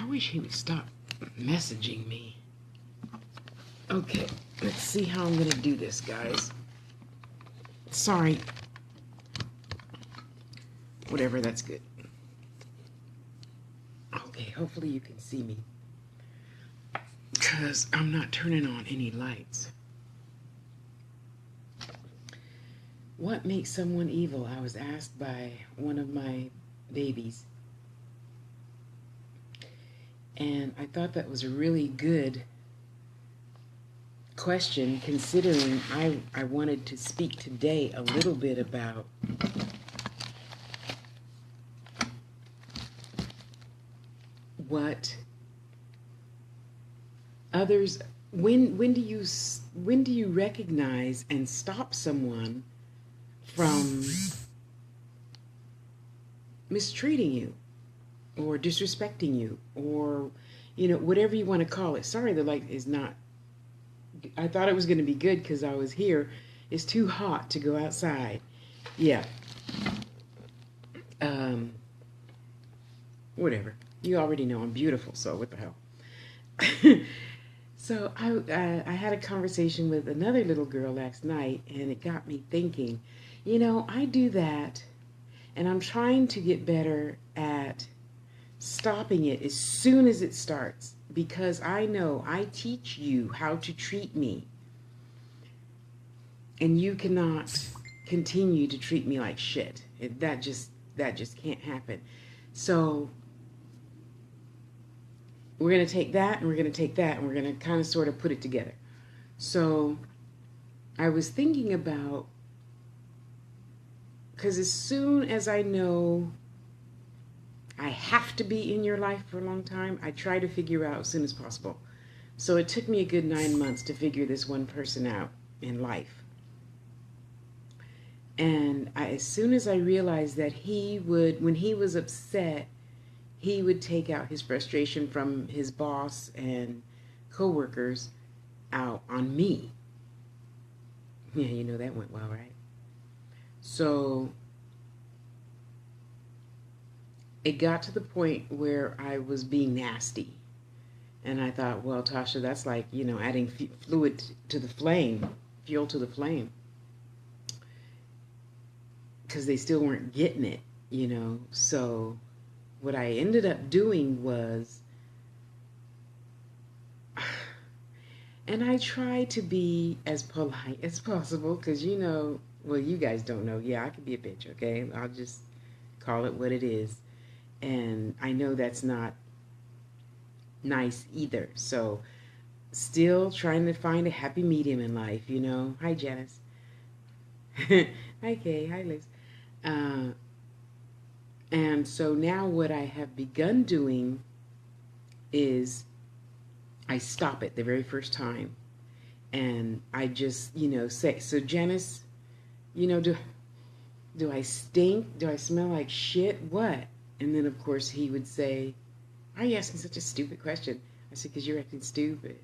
wish he would stop messaging me. Okay, let's see how I'm gonna do this, guys. Sorry. Whatever, that's good. Okay, hopefully you can see me, because I'm not turning on any lights. What makes someone evil? I was asked by one of my babies. And I thought that was a really good question, considering I wanted to speak today a little bit about what others, when do you recognize and stop someone from mistreating you or disrespecting you, or whatever you want to call it. Sorry, the light is not, I thought it was going to be good because I was here. It's too hot to go outside. Yeah. Whatever. You already know I'm beautiful, so what the hell. So I had a conversation with another little girl last night, and it got me thinking, I do that, and I'm trying to get better at stopping it as soon as it starts, because I know I teach you how to treat me, and you cannot continue to treat me like shit. That just can't happen. So we're going to take that, and we're going to take that, and we're going to kind of sort of put it together. So I was thinking about, because as soon as I know I have to be in your life for a long time, I try to figure out as soon as possible. So it took me a good 9 months to figure this one person out in life. And as soon as I realized that he would, when he was upset, he would take out his frustration from his boss and coworkers out on me. Yeah, that went well, right? So it got to the point where I was being nasty. And I thought, well, Tasha, that's like, adding fluid to the flame, fuel to the flame. Because they still weren't getting it, So what I ended up doing was, and I try to be as polite as possible, because well, you guys don't know. Yeah, I could be a bitch, okay? I'll just call it what it is. And I know that's not nice either. So still trying to find a happy medium in life, Hi, Janice. Hi, Kay. Hi, Liz. And so now what I have begun doing is I stop it the very first time. And I just, say, so Janice, do I stink? Do I smell like shit? What? And then, of course, he would say, why are you asking such a stupid question? I said, because you're acting stupid.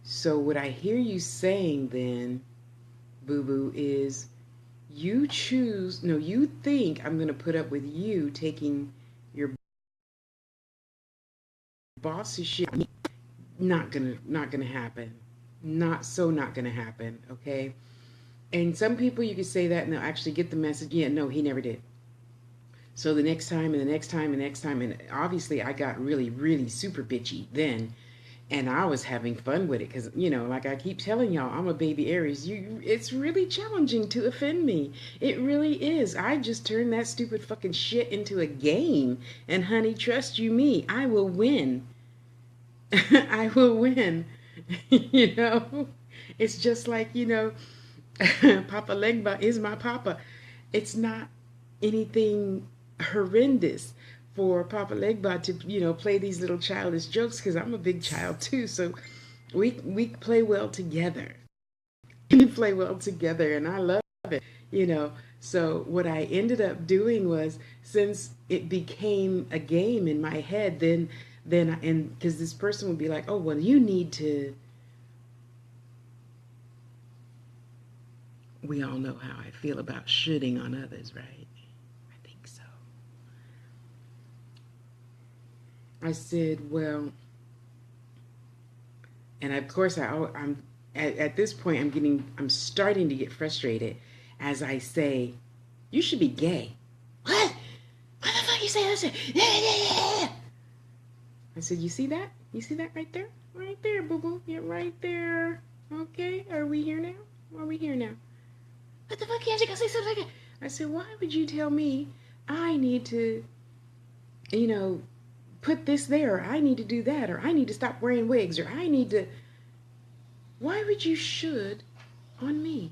So what I hear you saying then, boo-boo, is you think I'm going to put up with you taking your boss's shit. Not gonna happen. Not gonna happen, okay? And some people, you can say that and they'll actually get the message. Yeah, no, he never did. So the next time and the next time and the next time, and obviously I got really, really super bitchy then, and I was having fun with it because, like I keep telling y'all, I'm a baby Aries. It's really challenging to offend me. It really is. I just turned that stupid fucking shit into a game, and honey, trust you me, I will win. I will win. It's just like, Papa Legba is my papa. It's not anything horrendous for Papa Legba to, play these little childish jokes, because I'm a big child too. So we play well together. We play well together, and I love it. So what I ended up doing was, since it became a game in my head, then and because this person would be like, oh, well, you need to, we all know how I feel about shitting on others, right? I think so. I said, well, and of course I'm at this point I'm starting to get frustrated as I say, you should be gay. What? What the fuck you say? I said, you see that? You see that right there? Right there, boo boo. Yeah, right there. Okay, are we here now? Are we here now? What the fuck? Can't you go say something like that? I said, why would you tell me I need to, you know, put this there, or I need to do that, or I need to stop wearing wigs, or I need to. Why would you should on me?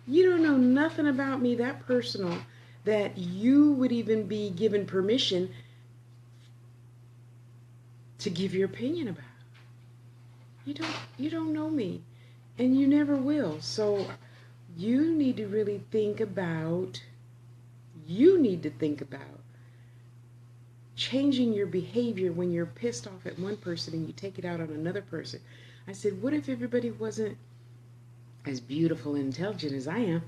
You don't know nothing about me that personal that you would even be given permission to give your opinion about. You don't know me, and you never will. So you need to really think about. You need to think about changing your behavior when you're pissed off at one person and you take it out on another person. I said, what if everybody wasn't as beautiful and intelligent as I am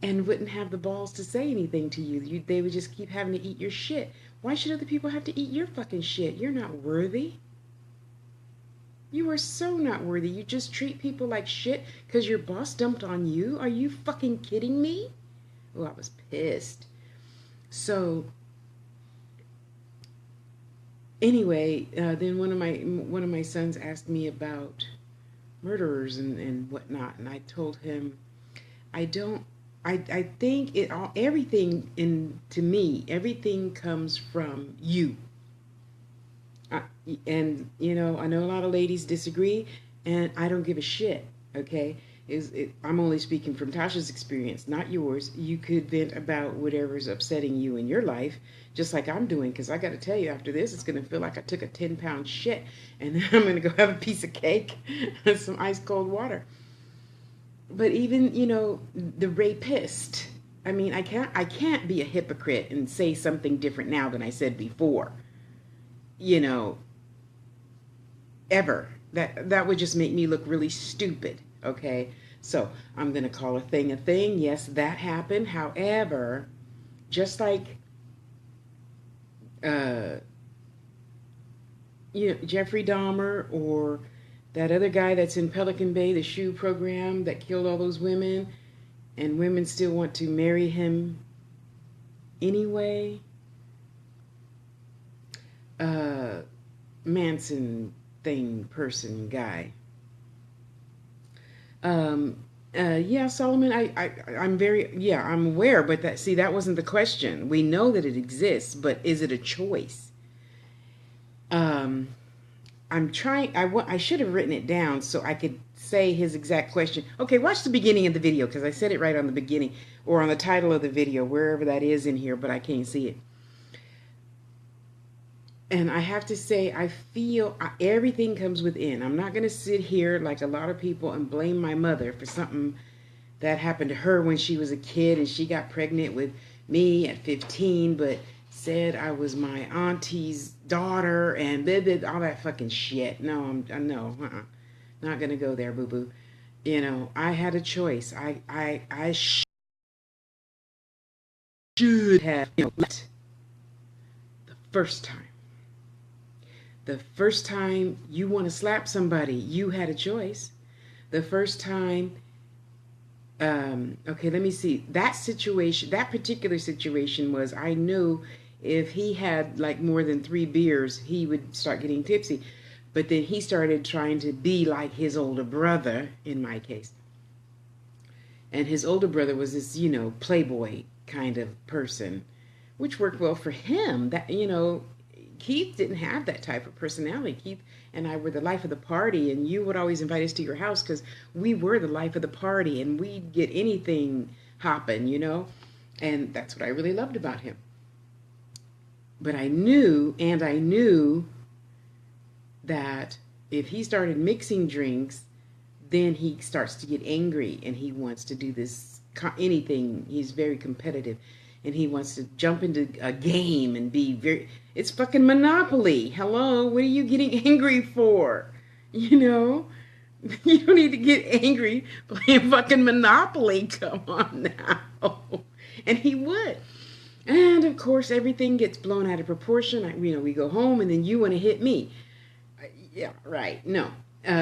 and wouldn't have the balls to say anything to you? They would just keep having to eat your shit. Why should other people have to eat your fucking shit? You're not worthy. You are so not worthy. You just treat people like shit because your boss dumped on you? Are you fucking kidding me? Oh, I was pissed. So anyway, then one of my sons asked me about murderers and whatnot, and I told him I don't. I think it all everything in to me everything comes from you. And you know, I know a lot of ladies disagree, and I don't give a shit. Okay, I'm only speaking from Tasha's experience, not yours. You could vent about whatever's upsetting you in your life, just like I'm doing. Because I got to tell you, after this, it's going to feel like I took a 10-pound shit, and then I'm going to go have a piece of cake and some ice cold water. But even, you know, the rapist. I mean, I can't be a hypocrite and say something different now than I said before. You know, ever. That would just make me look really stupid. Okay, so I'm gonna call a thing a thing. Yes, that happened. However, just like you know, Jeffrey Dahmer, or that other guy that's in Pelican Bay, the shoe program that killed all those women, and women still want to marry him anyway. Manson thing person guy. Yeah, Solomon, I'm very, yeah, I'm aware, but that wasn't the question. We know that it exists, but is it a choice? I'm trying, I should have written it down so I could say his exact question. Okay, watch the beginning of the video, because I said it right on the beginning, or on the title of the video, wherever that is in here, but I can't see it. And I have to say, I feel everything comes within. I'm not going to sit here like a lot of people and blame my mother for something that happened to her when she was a kid and she got pregnant with me at 15, but said I was my auntie's daughter and blah, blah, all that fucking shit. No, not going to go there, boo-boo. You know, I had a choice. I should have, you know, left the first time. The first time you want to slap somebody, you had a choice. The first time, okay, let me see. That situation, that particular situation was, I knew if he had like more than 3 beers, he would start getting tipsy. But then he started trying to be like his older brother, in my case. And his older brother was this, you know, playboy kind of person, which worked well for him. That, you know, Keith didn't have that type of personality. Keith and I were the life of the party, and you would always invite us to your house because we were the life of the party, and we'd get anything hopping, you know, and that's what I really loved about him. But I knew that if he started mixing drinks, then he starts to get angry and he wants to do this anything. He's very competitive. And he wants to jump into a game and be very... It's fucking Monopoly. Hello? What are you getting angry for? You know? You don't need to get angry playing fucking Monopoly. Come on now. And he would. And of course, everything gets blown out of proportion. We go home and then you want to hit me. Yeah, right. No.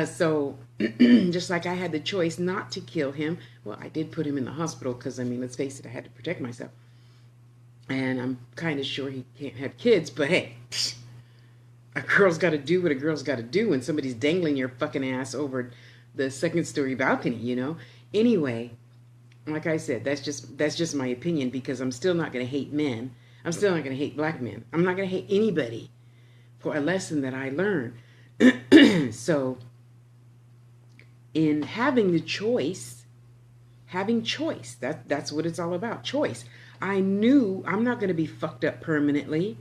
So, just like I had the choice not to kill him, well, I did put him in the hospital because, I mean, let's face it, I had to protect myself. And I'm kind of sure he can't have kids, but hey, a girl's got to do what a girl's got to do when somebody's dangling your fucking ass over the second story balcony. Anyway, like I said, that's just my opinion because I'm still not going to hate men. I'm still not going to hate black men. I'm not going to hate anybody for a lesson that I learned. So, in having the choice, that's what it's all about, choice. I knew I'm not going to be fucked up permanently.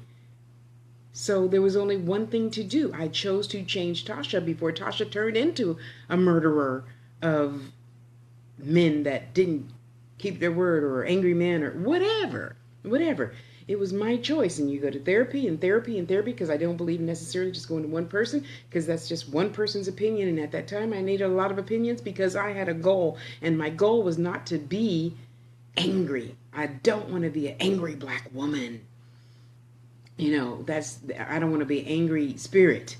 So there was only one thing to do. I chose to change Tasha before Tasha turned into a murderer of men that didn't keep their word, or angry men, or whatever. It was my choice. And you go to therapy and therapy and therapy because I don't believe necessarily just going to one person because that's just one person's opinion. And at that time I needed a lot of opinions because I had a goal, and my goal was not to be angry. I don't want to be an angry black woman. I don't want to be an angry spirit,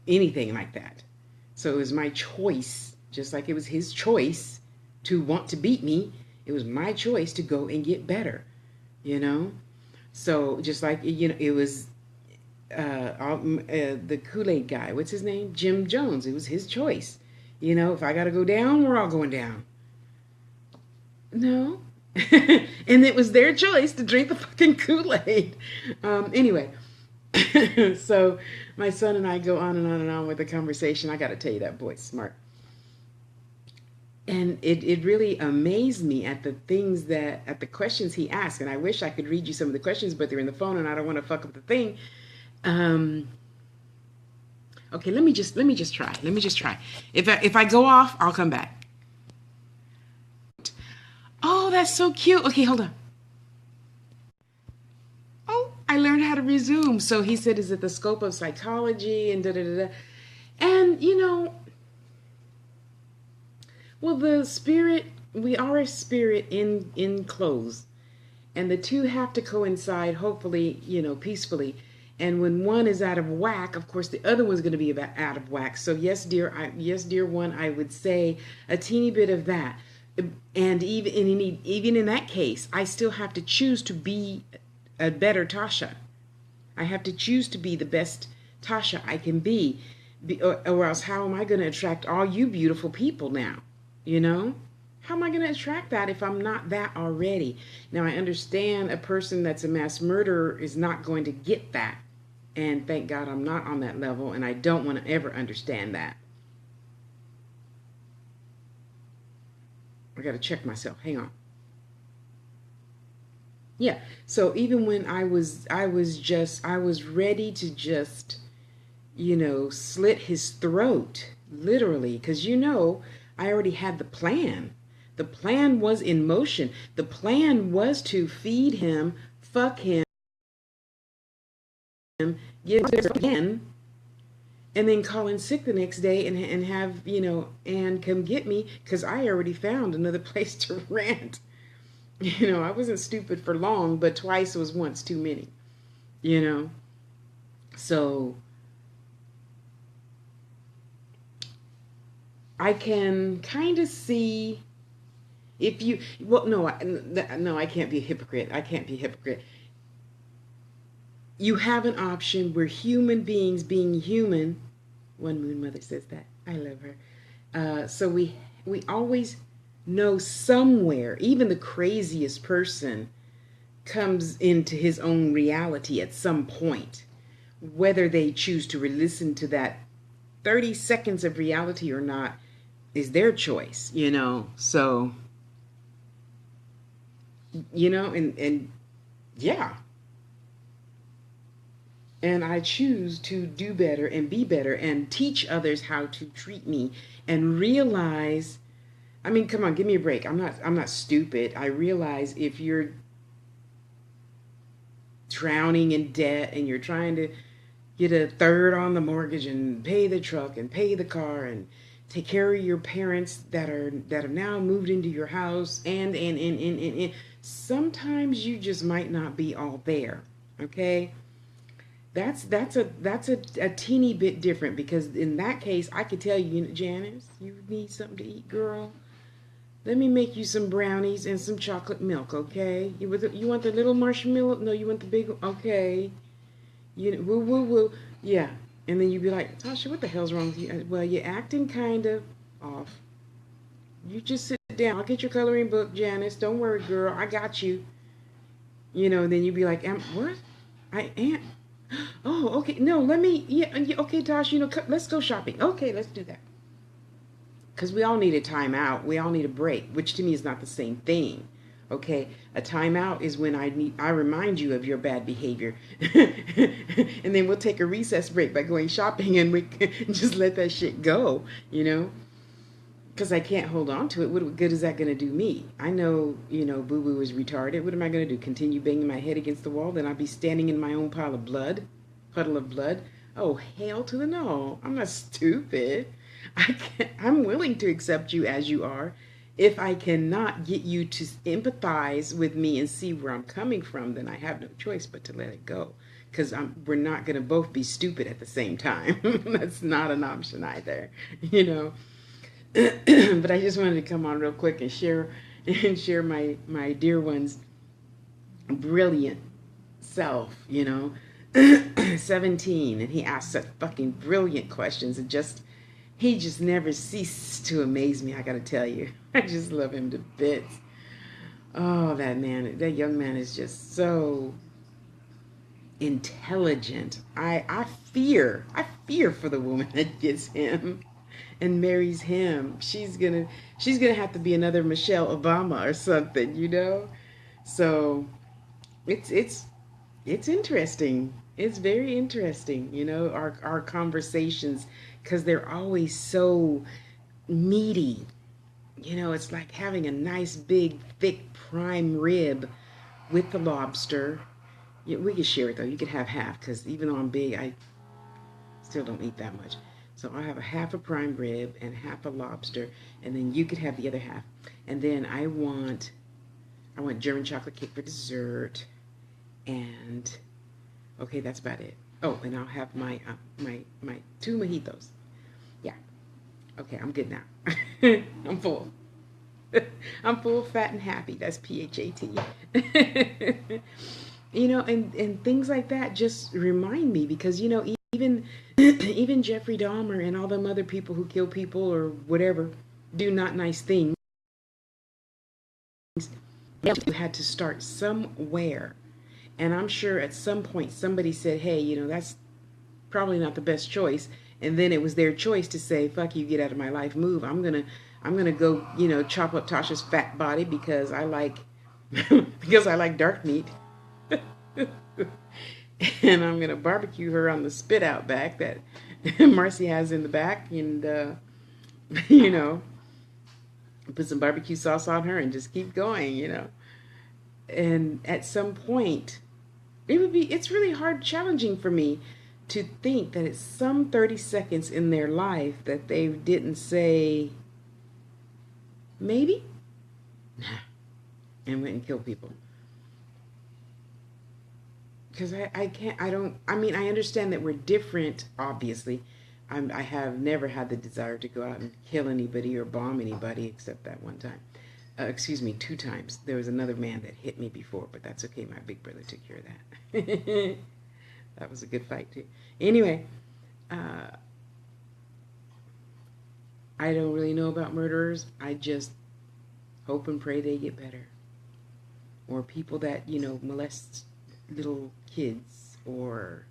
anything like that. So it was my choice, just like it was his choice to want to beat me. It was my choice to go and get better. So just like it was the Kool-Aid guy. What's his name? Jim Jones. It was his choice. If I got to go down, we're all going down. No. And it was their choice to drink the fucking Kool-Aid. Anyway, so my son and I go on and on and on with the conversation. I got to tell you, that boy's smart. And it really amazed me at the questions he asked. And I wish I could read you some of the questions, but they're in the phone and I don't want to fuck up the thing. Okay, let me just try. If I go off, I'll come back. Oh, that's so cute. Okay, hold on. Oh, I learned how to resume. So he said, is it the scope of psychology and da-da-da-da? And, well, the spirit, we are a spirit in clothes. And the two have to coincide, hopefully, peacefully. And when one is out of whack, of course, the other one's going to be out of whack. So yes, dear one, I would say a teeny bit of that. And even in that case, I still have to choose to be a better Tasha. I have to choose to be the best Tasha I can be, or else how am I going to attract all you beautiful people now? How am I going to attract that if I'm not that already? Now, I understand a person that's a mass murderer is not going to get that. And thank God I'm not on that level, and I don't want to ever understand that. I got to check myself. Hang on. Yeah. So even when I was ready to just, slit his throat, literally, because I already had the plan. The plan was in motion. The plan was to feed him, fuck him, give him again, and then call in sick the next day and have, and come get me because I already found another place to rent. I wasn't stupid for long, but twice was once too many, So I can kind of see if you, well, no, I can't be a hypocrite. I can't be a hypocrite. You have an option where human beings being human, One Moon Mother says that. I love her. So we always know somewhere, even the craziest person comes into his own reality at some point. Whether they choose to listen to that 30 seconds of reality or not is their choice, So, and yeah. And I choose to do better and be better and teach others how to treat me and realize, I mean, come on, give me a break. I'm not stupid. I realize if you're drowning in debt and you're trying to get a third on the mortgage and pay the truck and pay the car and take care of your parents that have now moved into your house and sometimes you just might not be all there. Okay? That's a teeny bit different, because in that case I could tell you, Janice, you need something to eat, girl. Let me make you some brownies and some chocolate milk, okay? You want the little marshmallow? No, you want the big one? Okay. Woo, woo, woo. Yeah. And then you'd be like, Tasha, what the hell's wrong with you? Well, you're acting kind of off. You just sit down. I'll get your coloring book, Janice. Don't worry, girl. I got you. Then you'd be like, what? I am. Oh, okay. No, let me. Yeah, okay, Tasha, let's go shopping. Okay, let's do that. Because we all need a timeout. We all need a break, which to me is not the same thing. Okay, a timeout is when I remind you of your bad behavior, and then we'll take a recess break by going shopping, and we can just let that shit go. Because I can't hold on to it. What good is that going to do me? I know, Boo Boo is retarded. What am I going to do? Continue banging my head against the wall? Then I'll be standing in my own puddle of blood. Oh, hell to the no! I'm not stupid. I'm willing to accept you as you are. If I cannot get you to empathize with me and see where I'm coming from, then I have no choice but to let it go. Because we're not going to both be stupid at the same time. That's not an option either, But I just wanted to come on real quick and share my dear one's brilliant self, 17, and he asks such fucking brilliant questions, and he just never ceases to amaze me, I gotta tell you. I just love him to bits. Oh, that young man is just so intelligent. I fear for the woman that gets him and marries him. She's gonna have to be another Michelle Obama or something. So it's interesting. It's very interesting, our conversations, because they're always so meaty. It's like having a nice big thick prime rib with the lobster. We could share it though. You could have half, because even though I'm big, I still don't eat that much. So I'll have a half a prime rib and half a lobster, and then you could have the other half. And then I want German chocolate cake for dessert, and okay, that's about it. Oh, and I'll have my 2 mojitos. Yeah. Okay, I'm good now. I'm full. I'm full, fat, and happy. That's PHAT. And things like that just remind me, because even even Jeffrey Dahmer and all them other people who kill people or whatever, do not nice things. You had to start somewhere. And I'm sure at some point somebody said, hey, that's probably not the best choice. And then it was their choice to say, fuck you, get out of my life, move. I'm gonna go, chop up Tasha's fat body because I like dark meat. And I'm gonna barbecue her on the spit out back that Marcy has in the back, and put some barbecue sauce on her and just keep going. And at some point, it's really hard, challenging for me to think that it's some 30 seconds in their life that they didn't say, maybe, and went and killed people. Because I understand that we're different, obviously. I have never had the desire to go out and kill anybody or bomb anybody, except that one time. 2 times. There was another man that hit me before, but that's okay. My big brother took care of that. That was a good fight, too. Anyway, I don't really know about murderers. I just hope and pray they get better. Or people that, molest little kids or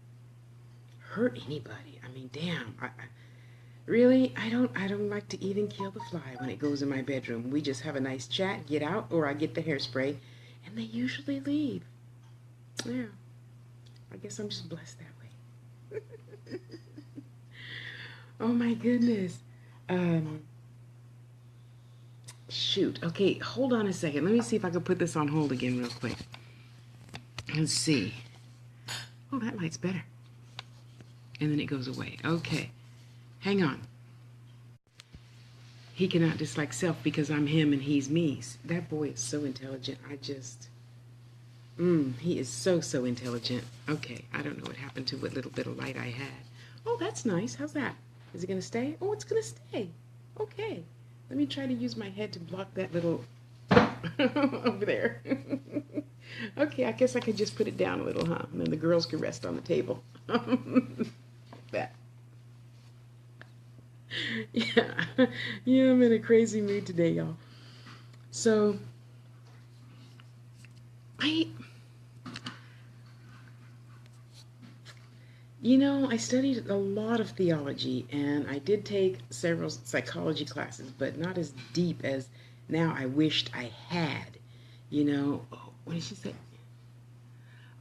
hurt anybody. I mean, damn. I don't like to even kill the fly when it goes in my bedroom. We just have a nice chat, get out, or I get the hairspray, and they usually leave. Yeah. I guess I'm just blessed that way. Oh my goodness. Shoot. Okay, hold on a second. Let me see if I can put this on hold again real quick. Let's see. Oh, that light's better. And then it goes away. Okay. Hang on. He cannot dislike self because I'm him and he's me. That boy is so intelligent. He is so, so intelligent. Okay, I don't know what happened to what little bit of light I had. Oh, that's nice. How's that? Is it going to stay? Oh, it's going to stay. Okay. Let me try to use my head to block that little over there. Okay, I guess I could just put it down a little, huh? And then the girls can rest on the table. That. Yeah. Yeah, I'm in a crazy mood today, y'all. So, I studied a lot of theology, and I did take several psychology classes, but not as deep as now I wished I had. Oh, what did she say?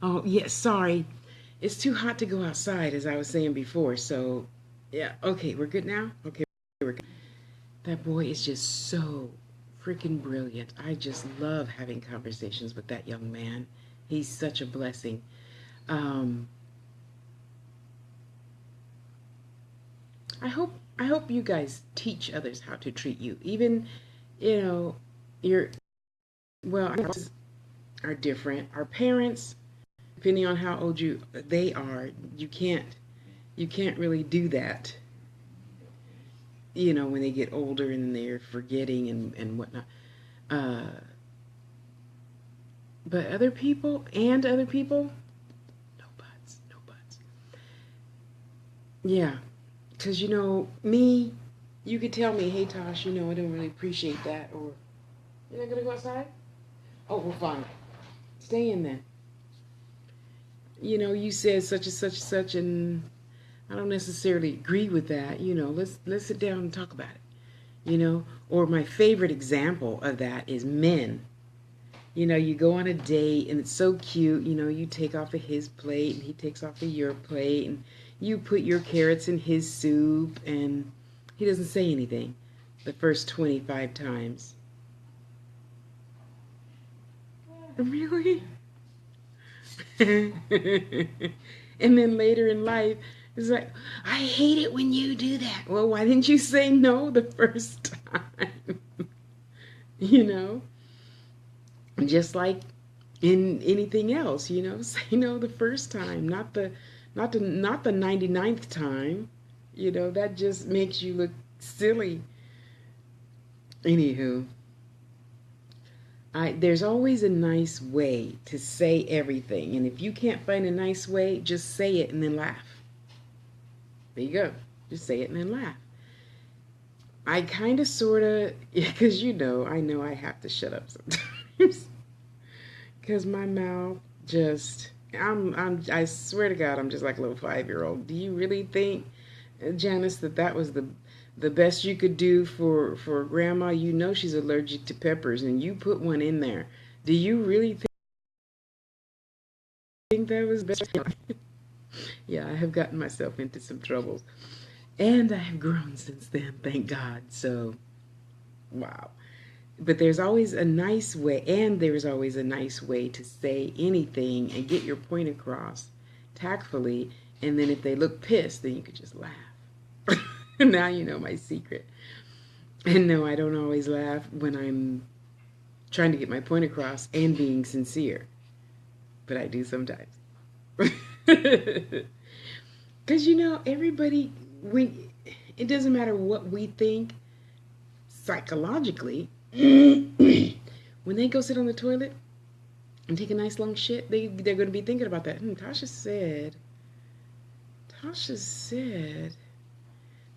Oh, yeah, sorry. It's too hot to go outside, as I was saying before. So, yeah, okay, we're good now? Okay, we're good. That boy is just so freaking brilliant. I just love having conversations with that young man. He's such a blessing. I hope you guys teach others how to treat you. Even, your our parents are different. Our parents, depending on how old they are, you can't really do that. When they get older and they're forgetting and whatnot. But other people, no buts, no buts. Yeah. Because, me, you could tell me, hey, Tosh, I don't really appreciate that. Or, you're not going to go outside? Oh, well, fine. Stay in then. You said such and such and such, and I don't necessarily agree with that. Let's sit down and talk about it. Or my favorite example of that is men. You go on a date, and it's so cute. You take off of his plate, and he takes off of your plate, and you put your carrots in his soup, and he doesn't say anything the first 25 times. Really? And then later in life, it's like, I hate it when you do that. Well, why didn't you say no the first time? Just like in anything else, say no the first time, not the 99th time. That just makes you look silly. Anywho, there's always a nice way to say everything, and if you can't find a nice way, just say it and then laugh. There you go. Just say it and then laugh. I kind of, sort of, because I know I have to shut up sometimes, because my mouth just, I swear to God, I'm just like a little 5-year-old. Do you really think, Janice, that was the best you could do for Grandma? She's allergic to peppers, and you put one in there. Do you really think that was best? Yeah, I have gotten myself into some troubles, and I have grown since then, thank God. So, wow. But there's always a nice way, and there's always a nice way to say anything and get your point across tactfully. And then if they look pissed, then you could just laugh. Now you know my secret. And no, I don't always laugh when I'm trying to get my point across and being sincere. But I do sometimes. Because, everybody, it doesn't matter what we think psychologically, when they go sit on the toilet and take a nice long shit, they're going to be thinking about that. Tasha said,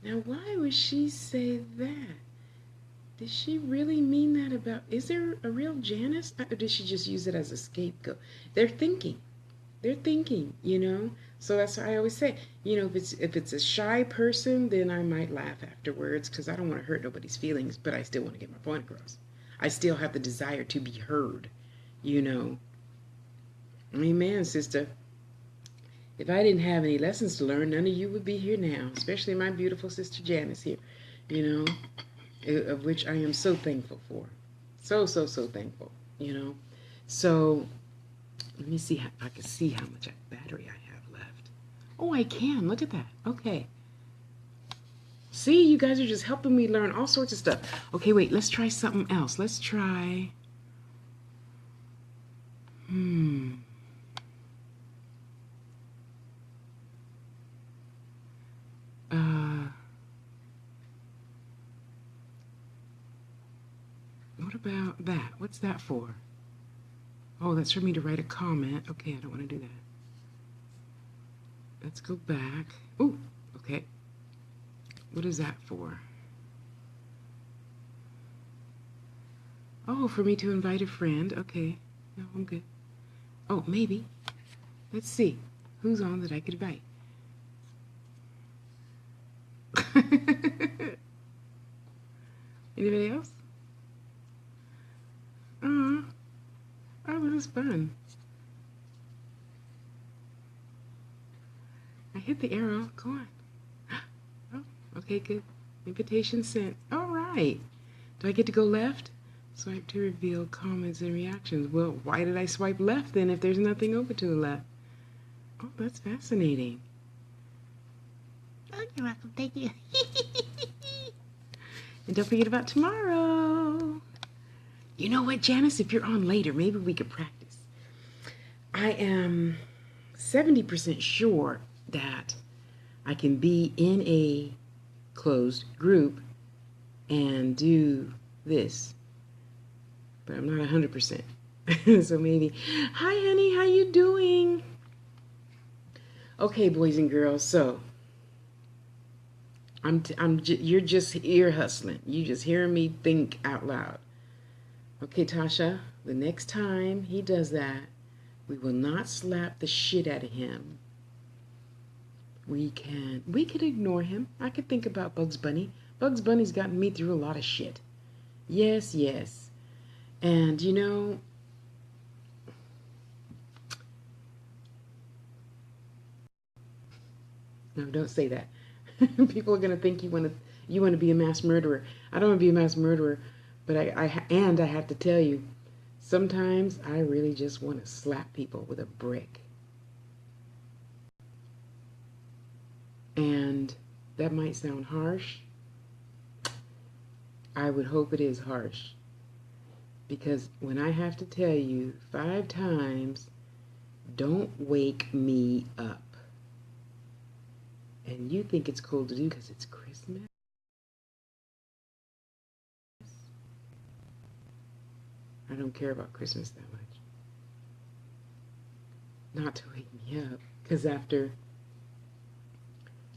now why would she say that? Did she really mean that about, is there a real Janice? Or did she just use it as a scapegoat? They're thinking, So that's why I always say, if it's a shy person, then I might laugh afterwards because I don't want to hurt nobody's feelings, but I still want to get my point across. I still have the desire to be heard, Amen, sister. If I didn't have any lessons to learn, none of you would be here now, especially my beautiful sister Janice here, of which I am so thankful for. So, so, so thankful, So, let me see how I can see how much battery I have left. Oh, I can. Look at that. Okay. See, you guys are just helping me learn all sorts of stuff. Okay, wait, let's try something else. Let's try... What about that? What's that for? Oh, that's for me to write a comment. Okay, I don't want to do that. Let's go back. Ooh, okay. What is that for? Oh, for me to invite a friend. Okay. No, I'm good. Oh, maybe. Let's see. Who's on that I could invite? Anybody else? Oh, this is fun. I hit the arrow. Go on. Oh, okay, good. Invitation sent. All right. Do I get to go left? Swipe to reveal comments and reactions. Well, why did I swipe left then if there's nothing over to the left? Oh, that's fascinating. Oh, you're welcome. Thank you. And don't forget about tomorrow. You know what, Janice? If you're on later, maybe we could practice. I am 70% sure that I can be in a closed group and do this, but I'm not 100%. So maybe, hi honey, how you doing? Okay, boys and girls, so you're just ear hustling. You just hearing me think out loud. Okay, Tasha, the next time he does that, we will not slap the shit out of him. We could ignore him. I could think about Bugs Bunny. Bugs Bunny's gotten me through a lot of shit. Yes, yes. And you know, no, don't say that. People are gonna think you wanna be a mass murderer. I don't want to be a mass murderer, but I have to tell you, sometimes I really just want to slap people with a brick. And that might sound harsh. I would hope it is harsh. Because when I have to tell you 5 times, don't wake me up, and you think it's cool to do because it's Christmas, I don't care about Christmas that much. Not to wake me up, because after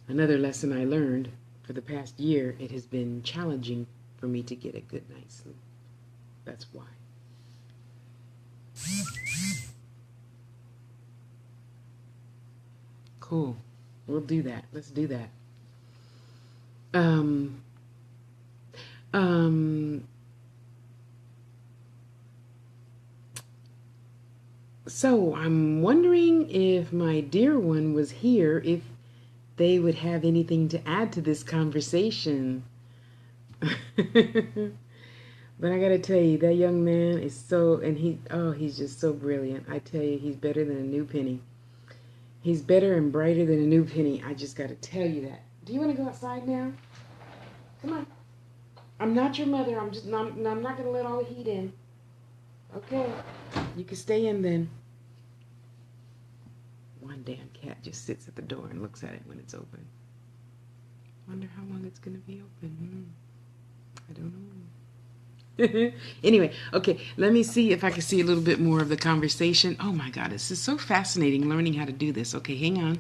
another lesson I learned for the past year, it has been challenging for me to get a good night's sleep. That's why. Cool. We'll do that. Let's do that. So I'm wondering if my dear one was here, if they would have anything to add to this conversation. But I gotta tell you, that young man is he's just so brilliant. I tell you, he's better than a new penny. He's better and brighter than a new penny. I just gotta tell you that. Do you want to go outside now? Come on. I'm not your mother. I'm not gonna let all the heat in. Okay. You can stay in then. One damn cat just sits at the door and looks at it when it's open. Wonder how long it's gonna be open. I don't know. Anyway, okay, let me see if I can see a little bit more of the conversation. Oh my God, this is so fascinating learning how to do this. Okay, hang on.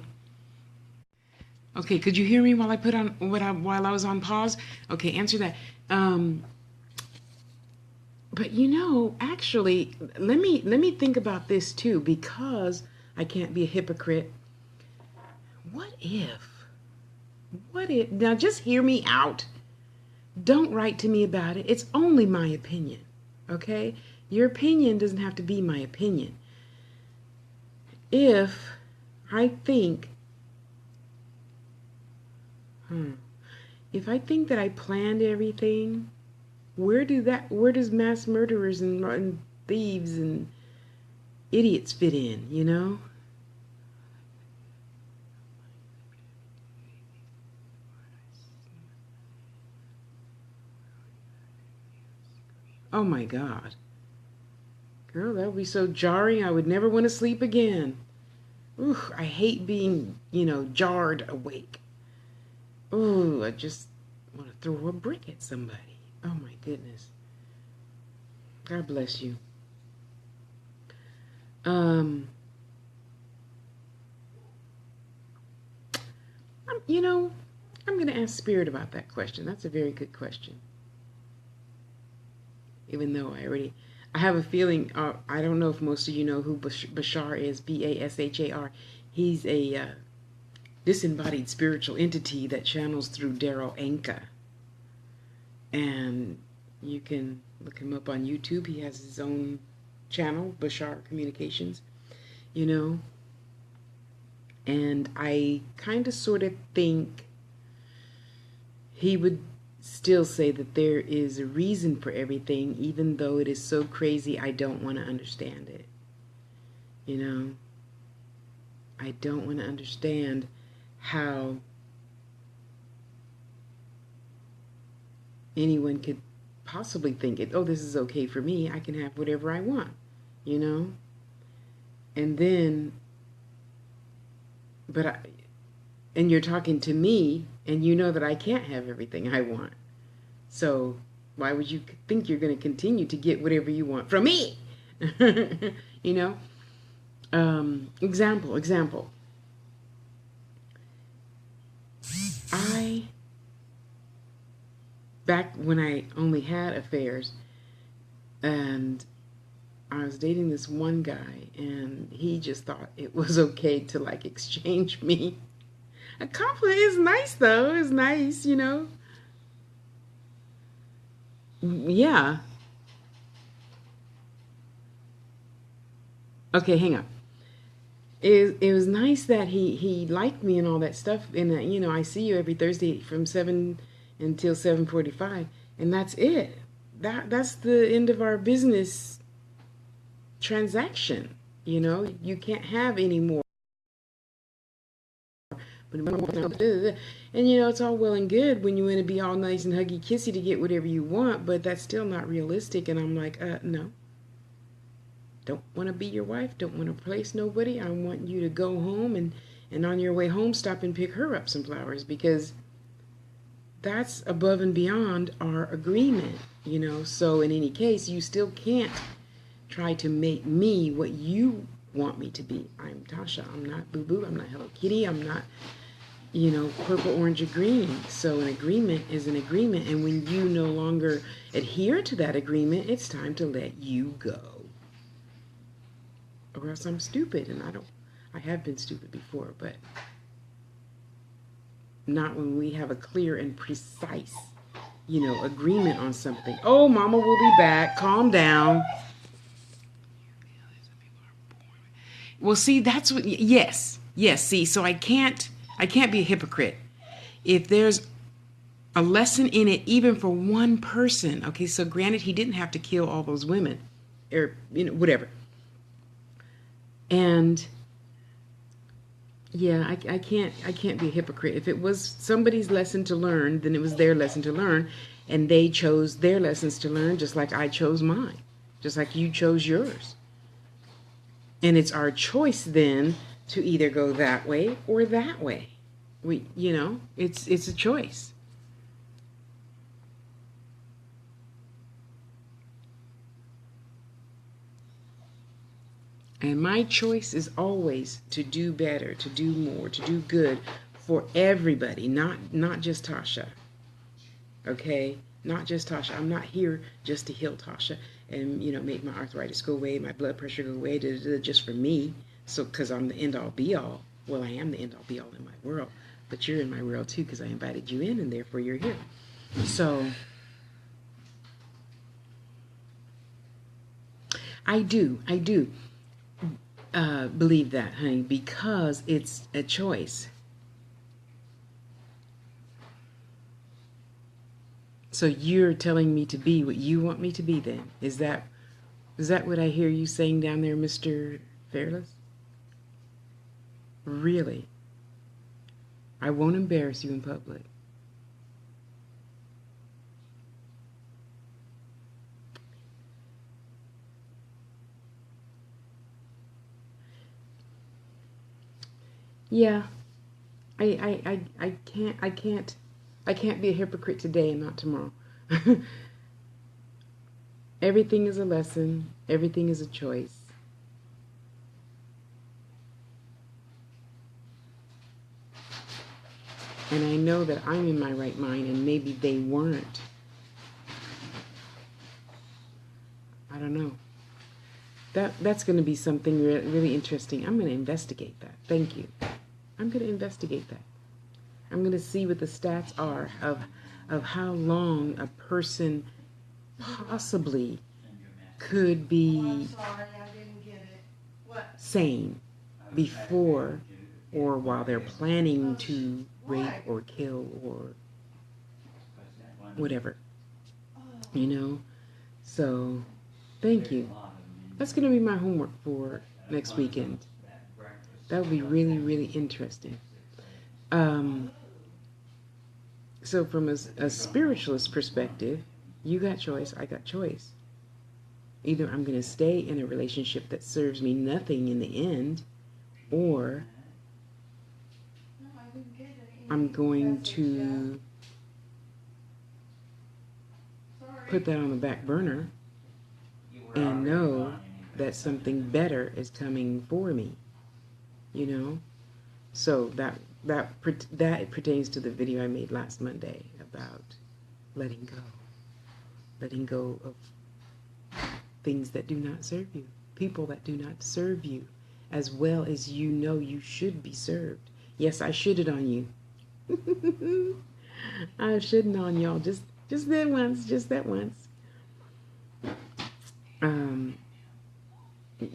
Okay, could you hear me while I put on while I was on pause? Okay, answer that. But you know, actually, let me think about this too, because I can't be a hypocrite. What if? Now just hear me out. Don't write to me about it. It's only my opinion, okay? Your opinion doesn't have to be my opinion. If I think, if I think that I planned everything, where does mass murderers and thieves and idiots fit in, you know? Oh my God. Girl, that would be so jarring. I would never want to sleep again. Ooh, I hate being, jarred awake. Ooh, I just want to throw a brick at somebody. Oh my goodness. God bless you. Um, you know, I'm going to ask Spirit about that question. That's a very good question. Even though I have a feeling, I don't know if most of you know who Bashar is, Bashar. He's a disembodied spiritual entity that channels through Daryl Anka. And you can look him up on YouTube. He has his own channel, Bashar Communications, And I kind of sort of think he would still say that there is a reason for everything, even though it is so crazy I don't want to understand it. I don't want to understand how anyone could possibly think it, oh, this is okay for me. I can have whatever I want, And then, and you're talking to me, and you know that I can't have everything I want. So why would you think you're going to continue to get whatever you want from me? Example. Back when I only had affairs, and I was dating this one guy, and he just thought it was okay to exchange me. A compliment is nice, though. It's nice, Yeah. Okay, hang on. It was nice that he liked me and all that stuff, and I see you every Thursday from 7 until 7:45, and that's it. That's the end of our business transaction. You can't have any more. And it's all well and good when you want to be all nice and huggy kissy to get whatever you want, but that's still not realistic. And I'm like, no. Don't want to be your wife. Don't want to replace nobody. I want you to go home, and on your way home, stop and pick her up some flowers, because that's above and beyond our agreement, So in any case, you still can't try to make me what you want me to be. I'm Tasha. I'm not Boo Boo. I'm not Hello Kitty. I'm not, purple, orange, or green. So an agreement is an agreement, and when you no longer adhere to that agreement, it's time to let you go. Or else I'm stupid, and I have been stupid before, but not when we have a clear and precise, agreement on something. Oh, Mama will be back. Calm down. Well, see, that's what, yes, see, so I can't be a hypocrite. If there's a lesson in it, even for one person, okay, so granted, he didn't have to kill all those women, or, whatever. And, yeah, I can't be a hypocrite. If it was somebody's lesson to learn, then it was their lesson to learn, and they chose their lessons to learn, just like I chose mine, just like you chose yours. And it's our choice then to either go that way or that way. It's a choice. And my choice is always to do better, to do more, to do good for everybody, not just Tasha. Okay? Not just Tasha. I'm not here just to heal Tasha and, make my arthritis go away, my blood pressure go away, just for me. So, because I'm the end-all, be-all. Well, I am the end-all, be-all in my world. But you're in my world, too, because I invited you in, and therefore you're here. So, I do believe that, honey, because it's a choice. So you're telling me to be what you want me to be then? Is that what I hear you saying down there, Mr. Fearless? Really? I won't embarrass you in public. Yeah, I can't be a hypocrite today and not tomorrow. Everything is a lesson. Everything is a choice. And I know that I'm in my right mind and maybe they weren't. I don't know. That's going to be something really interesting. I'm going to investigate that. Thank you. I'm going to investigate that. I'm going to see what the stats are of how long a person possibly could be sane before or while they're planning to rape or kill or whatever. You know? So, thank you. That's going to be my homework for next weekend. That would be really, really interesting. So from a spiritualist perspective, you got choice, I got choice. Either I'm going to stay in a relationship that serves me nothing in the end, or I'm going to put that on the back burner and know that something better is coming for me, you know? So that pertains to the video I made last Monday about letting go of things that do not serve you, people that do not serve you as well as you know you should be served. Yes, I shoulded on you. I shouldn't on y'all just that once, just that once.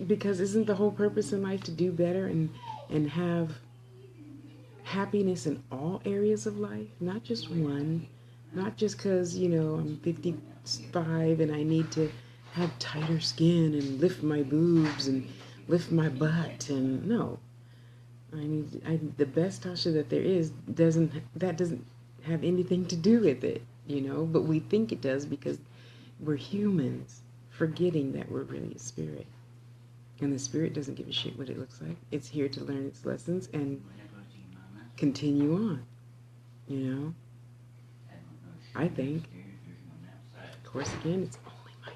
Because isn't the whole purpose in life to do better and have happiness in all areas of life, not just one, not just because, you know, I'm 55 and I need to have tighter skin and lift my boobs and lift my butt, and no. The best Tasha that there is doesn't have anything to do with it, you know, but we think it does because we're humans, forgetting that we're really a spirit. And the spirit doesn't give a shit what it looks like. It's here to learn its lessons and continue on, you know? I think. Of course, again, it's only my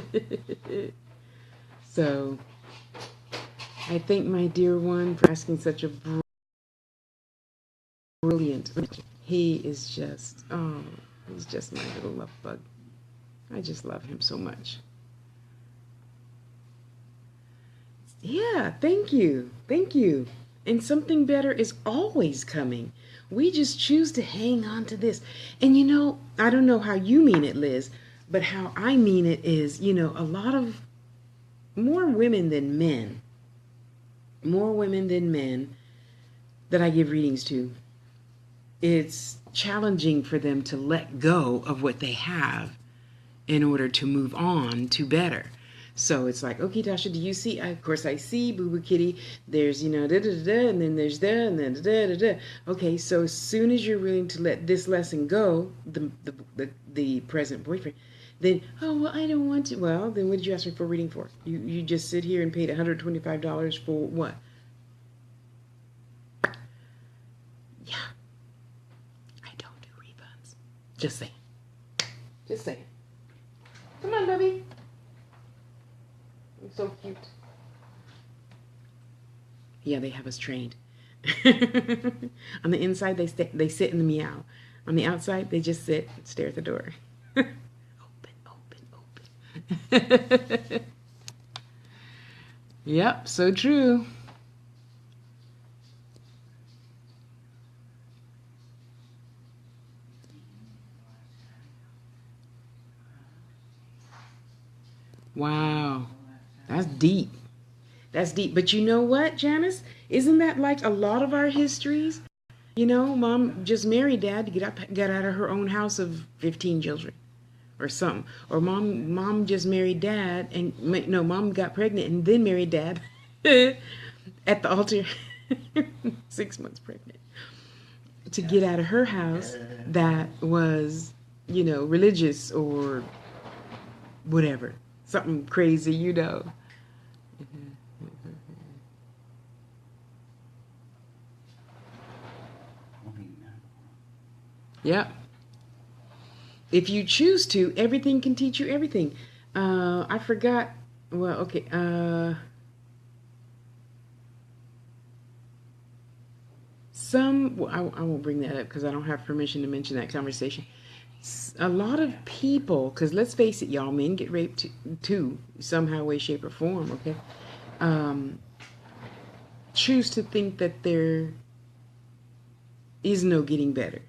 opinion. So, I thank my dear one for asking such a brilliant. He is just, oh, he's just my little love bug. I just love him so much. Yeah, thank you. Thank you. And something better is always coming. We just choose to hang on to this. And you know, I don't know how you mean it, Liz, but how I mean it is, you know, a lot of more women than men that I give readings to, it's challenging for them to let go of what they have in order to move on to better. So it's like, okay, Tasha, do you see? Of course, I see, Boo Boo Kitty. There's, you know, da da da, and then there's da, and then da da da. Okay, so as soon as you're willing to let this lesson go, the present boyfriend, then, oh, well, I don't want to. Well, then what did you ask me for reading for? You just sit here and paid $125 for what? Yeah, I don't do refunds. Just saying. Just saying. Come on, baby. So cute. Yeah, they have us trained. On the inside, they sit in the meow. On the outside, they just sit and stare at the door. Open. Yep, so true. Wow, that's deep. That's deep. But you know what, Janice? Isn't that like a lot of our histories? You know, mom just married dad to get out of her own house of 15 children or something. Or mom just married dad and no, mom got pregnant and then married dad at the altar 6 months pregnant to get out of her house that was, you know, religious or whatever. Something crazy, you know. Yep. If you choose to, everything can teach you everything. I forgot. Well, okay. I won't bring that up because I don't have permission to mention that conversation. A lot of people, because let's face it, y'all, men get raped too, somehow, way, shape, or form. Okay, um, choose to think that there is no getting better,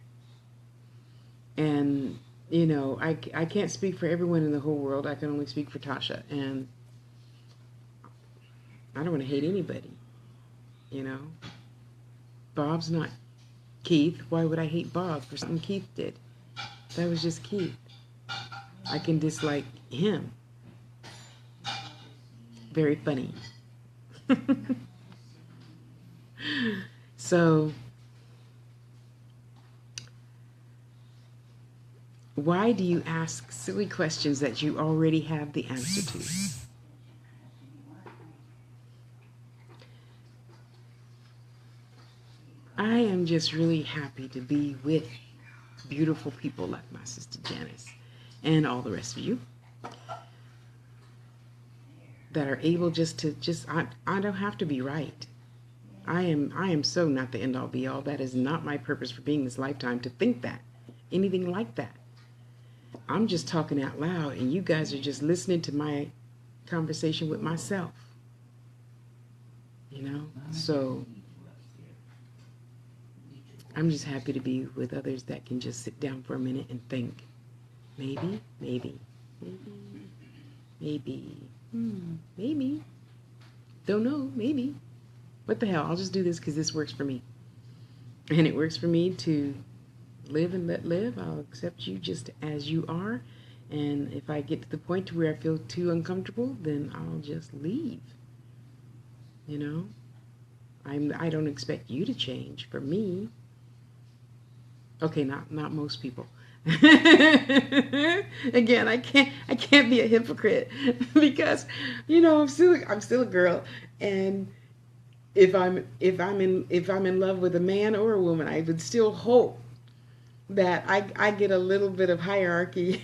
and I can't speak for everyone in the whole world. I can only speak for Tasha, and I don't want to hate anybody. You know, Bob's not Keith. Why would I hate Bob for something Keith did? That was just Keith. I can dislike him. Very funny. So, why do you ask silly questions that you already have the answer to? I am just really happy to be with beautiful people like my sister Janice and all the rest of you that are able I don't have to be right. I am so not the end all be all. That is not my purpose for being this lifetime to think that anything like that. I'm just talking out loud and you guys are just listening to my conversation with myself. So I'm just happy to be with others that can just sit down for a minute and think. Maybe. Maybe. Don't know. Maybe. What the hell? I'll just do this because this works for me. And it works for me to live and let live. I'll accept you just as you are. And if I get to the point where I feel too uncomfortable, then I'll just leave. I don't expect you to change. For me, okay, not most people. Again, I can't be a hypocrite because I'm still a girl, and if I'm in love with a man or a woman, I would still hope that I get a little bit of hierarchy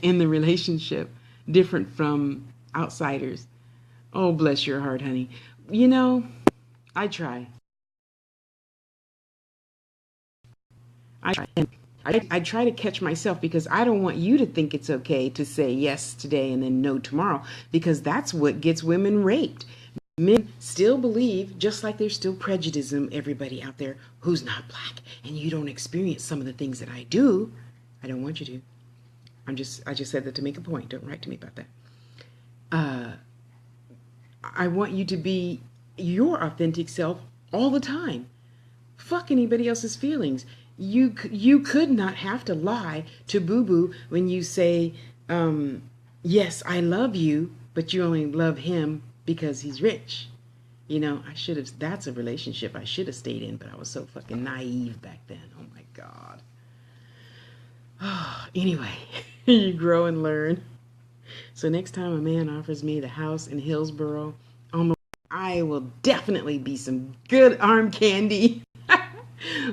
in the relationship, different from outsiders. Oh, bless your heart, honey. I try. I try to catch myself because I don't want you to think it's okay to say yes today and then no tomorrow, because that's what gets women raped. Men still believe, just like there's still prejudice in everybody out there who's not black, and you don't experience some of the things that I do. I don't want you to. I just said that to make a point. Don't write to me about that. I want you to be your authentic self all the time. Fuck anybody else's feelings. You could not have to lie to Boo Boo when you say, yes, I love you, but you only love him because he's rich. I should have, that's a relationship I should have stayed in, but I was so fucking naive back then. Oh my God. Anyway, you grow and learn. So next time a man offers me the house in Hillsboro, I will definitely be some good arm candy.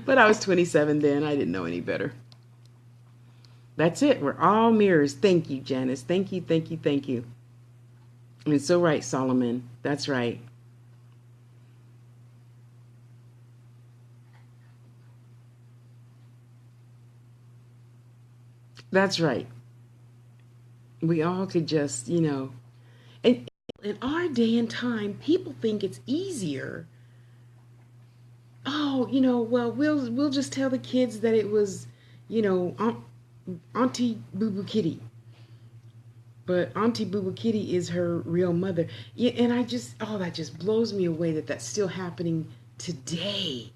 But I was 27 then. I didn't know any better. That's it. We're all mirrors. Thank you, Janice. Thank you. And so right, Solomon. That's right. That's right. We all could just, and in our day and time, people think it's easier. Oh, well, we'll just tell the kids that it was, Auntie Boo Boo Kitty. But Auntie Boo Boo Kitty is her real mother. Yeah, and that just blows me away that that's still happening today.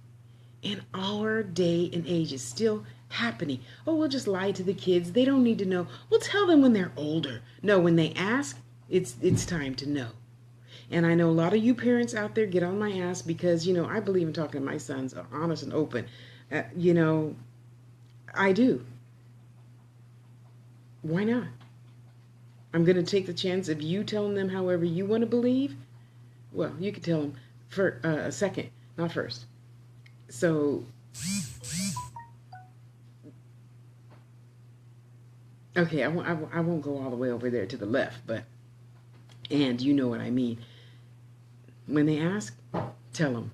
In our day and age, it's still happening. Oh, we'll just lie to the kids. They don't need to know. We'll tell them when they're older. No, when they ask, it's time to know. And I know a lot of you parents out there get on my ass because, I believe in talking to my sons honest and open. I do. Why not? I'm going to take the chance of you telling them however you want to believe. Well, you could tell them for a second. not first. So, okay, I won't go all the way over there to the left, but, and you know what I mean. When they ask, tell them.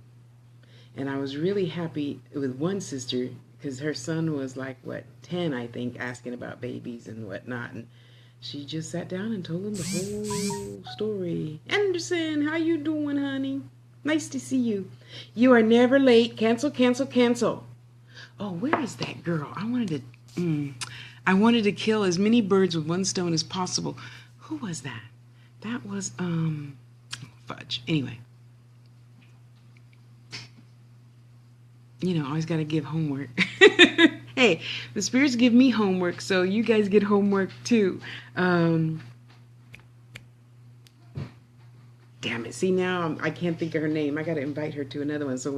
And I was really happy with one sister because her son was like, what, 10, I think, asking about babies and whatnot. And she just sat down and told him the whole story. Anderson, how you doing, honey? Nice to see you. You are never late. Cancel, cancel, cancel. Oh, where is that girl? I wanted to kill as many birds with one stone as possible. Who was that? That was, fudge. Anyway. You know, always got to give homework. Hey, the spirits give me homework, so you guys get homework too. Damn it! See, now I can't think of her name. I got to invite her to another one so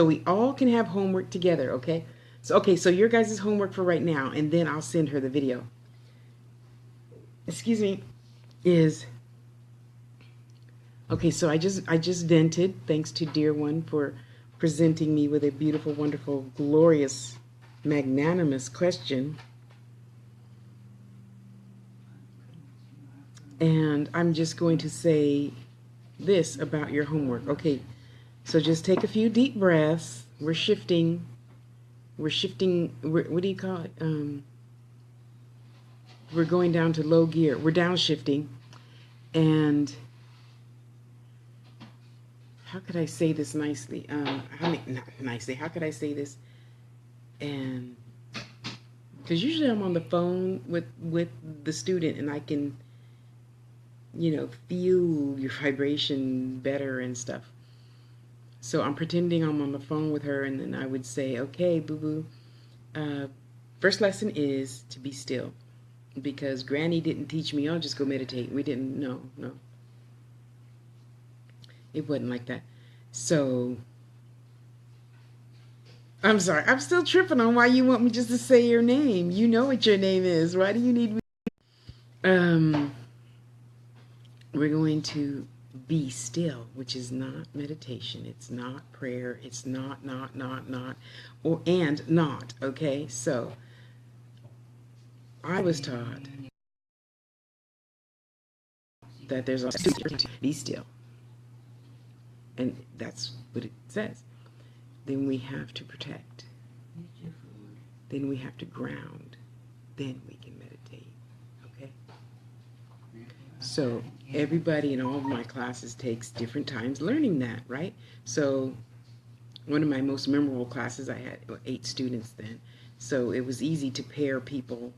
we all can have homework together. Okay. So your guys' homework for right now, and then I'll send her the video. Excuse me. Is okay. So I just vented. Thanks to dear one for presenting me with a beautiful, wonderful, glorious, magnanimous question. And I'm just going to say this about your homework. Okay, so just take a few deep breaths. We're shifting, what do you call it? We're going down to low gear. We're downshifting. And how could I say this nicely? Not nicely. How could I say this? And because usually I'm on the phone with the student, and I can, you know, feel your vibration better and stuff. So I'm pretending I'm on the phone with her, and then I would say, "Okay, boo boo. First lesson is to be still, because Granny didn't teach me. I'll just go meditate. We didn't. No. It wasn't like that." So, I'm sorry. I'm still tripping on why you want me just to say your name. You know what your name is. Why do you need me? We're going to be still, which is not meditation. It's not prayer. It's not, or and not. Okay? So, I was taught that there's a be still. And that's what it says. Then we have to protect. Then we have to ground. Then we can meditate. Okay? So everybody in all of my classes takes different times learning that, right? So one of my most memorable classes, I had 8 students then. So it was easy to pair people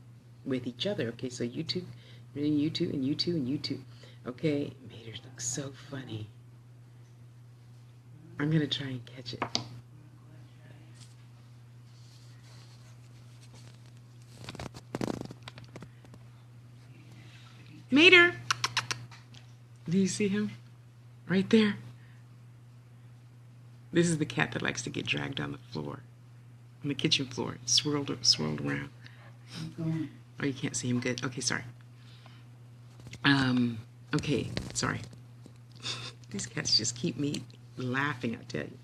with each other. Okay, so you two, and you two, and you two, and you two. Okay, made her look so funny. I'm going to try and catch it. Mater! Do you see him? Right there. This is the cat that likes to get dragged on the floor. On the kitchen floor. Swirled around. Oh, you can't see him good. Okay, sorry. Okay, sorry. These cats just keep me laughing, I tell you.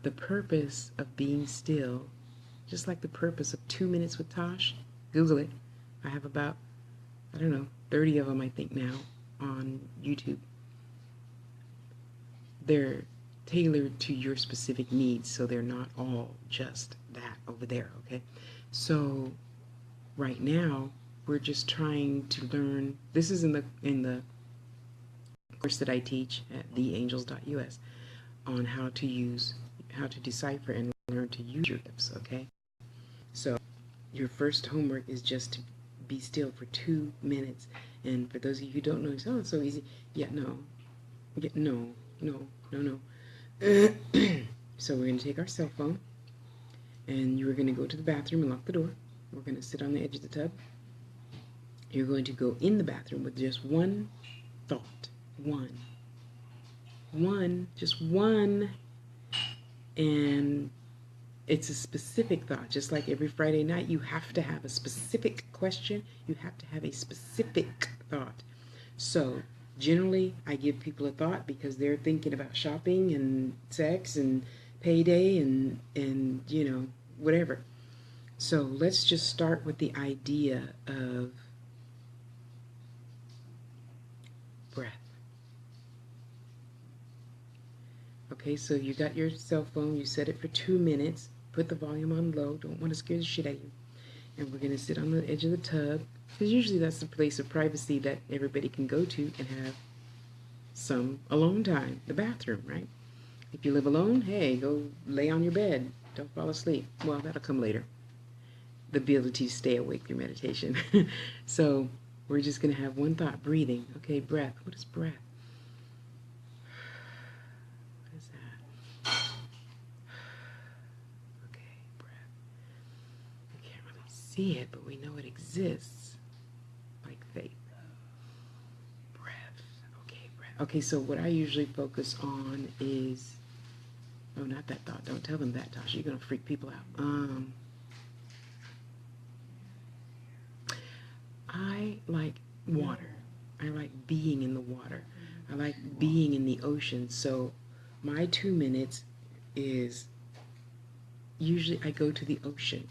The purpose of being still, just like the purpose of 2 minutes with Tosh, Google it. I have about, I don't know, 30 of them, I think, now on YouTube. They're tailored to your specific needs, so they're not all just that over there, okay? So right now, we're just trying to learn. This is in the course that I teach at theangels.us on how to decipher and learn to use your gifts, okay? So your first homework is just to be still for 2 minutes. And for those of you who don't know, you say, oh, it's so easy. Yeah, no. So we're going to take our cell phone, and you're going to go to the bathroom and lock the door. We're going to sit on the edge of the tub. You're going to go in the bathroom with just one thought. Just one. And it's a specific thought. Just like every Friday night, you have to have a specific question. You have to have a specific thought. So Generally, I give people a thought because they're thinking about shopping and sex and payday and whatever. So let's just start with the idea of breath. Okay, so you got your cell phone, you set it for 2 minutes, put the volume on low, don't want to scare the shit out of you. And we're going to sit on the edge of the tub, because usually that's the place of privacy that everybody can go to and have some alone time, the bathroom, right? If you live alone, hey, go lay on your bed, don't fall asleep. Well, that'll come later. The ability to stay awake through meditation. So we're just going to have one thought, breathing. Okay, breath. What is breath? What is that? Okay, breath. We can't really see it, but we know it exists. Like faith. Breath. Okay, breath. Okay, so what I usually focus on is, oh, not that thought. Don't tell them that, Tasha. You're going to freak people out. I like water. I like being in the water. I like being in the ocean. So my 2 minutes is usually I go to the ocean,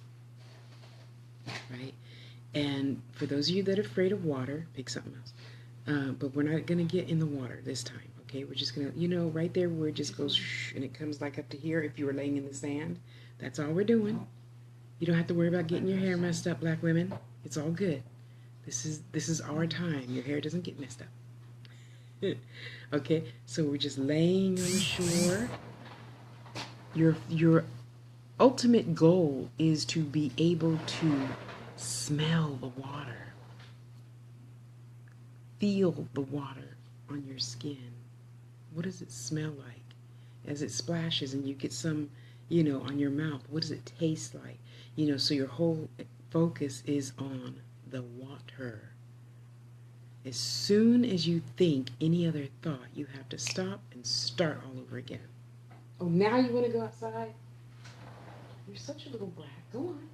right? And for those of you that are afraid of water, pick something else. But we're not going to get in the water this time, okay? We're just going to, right there where it just goes shh, and it comes like up to here if you were laying in the sand. That's all we're doing. You don't have to worry about getting your hair messed up, black women. It's all good. This is our time. Your hair doesn't get messed up. Okay, so we're just laying on the shore. Your ultimate goal is to be able to smell the water, feel the water on your skin. What does it smell like as it splashes and you get some, on your mouth? What does it taste like? So your whole focus is on the water. As soon as you think any other thought, you have to stop and start all over again. Oh, now you want to go outside? You're such a little brat. Go on.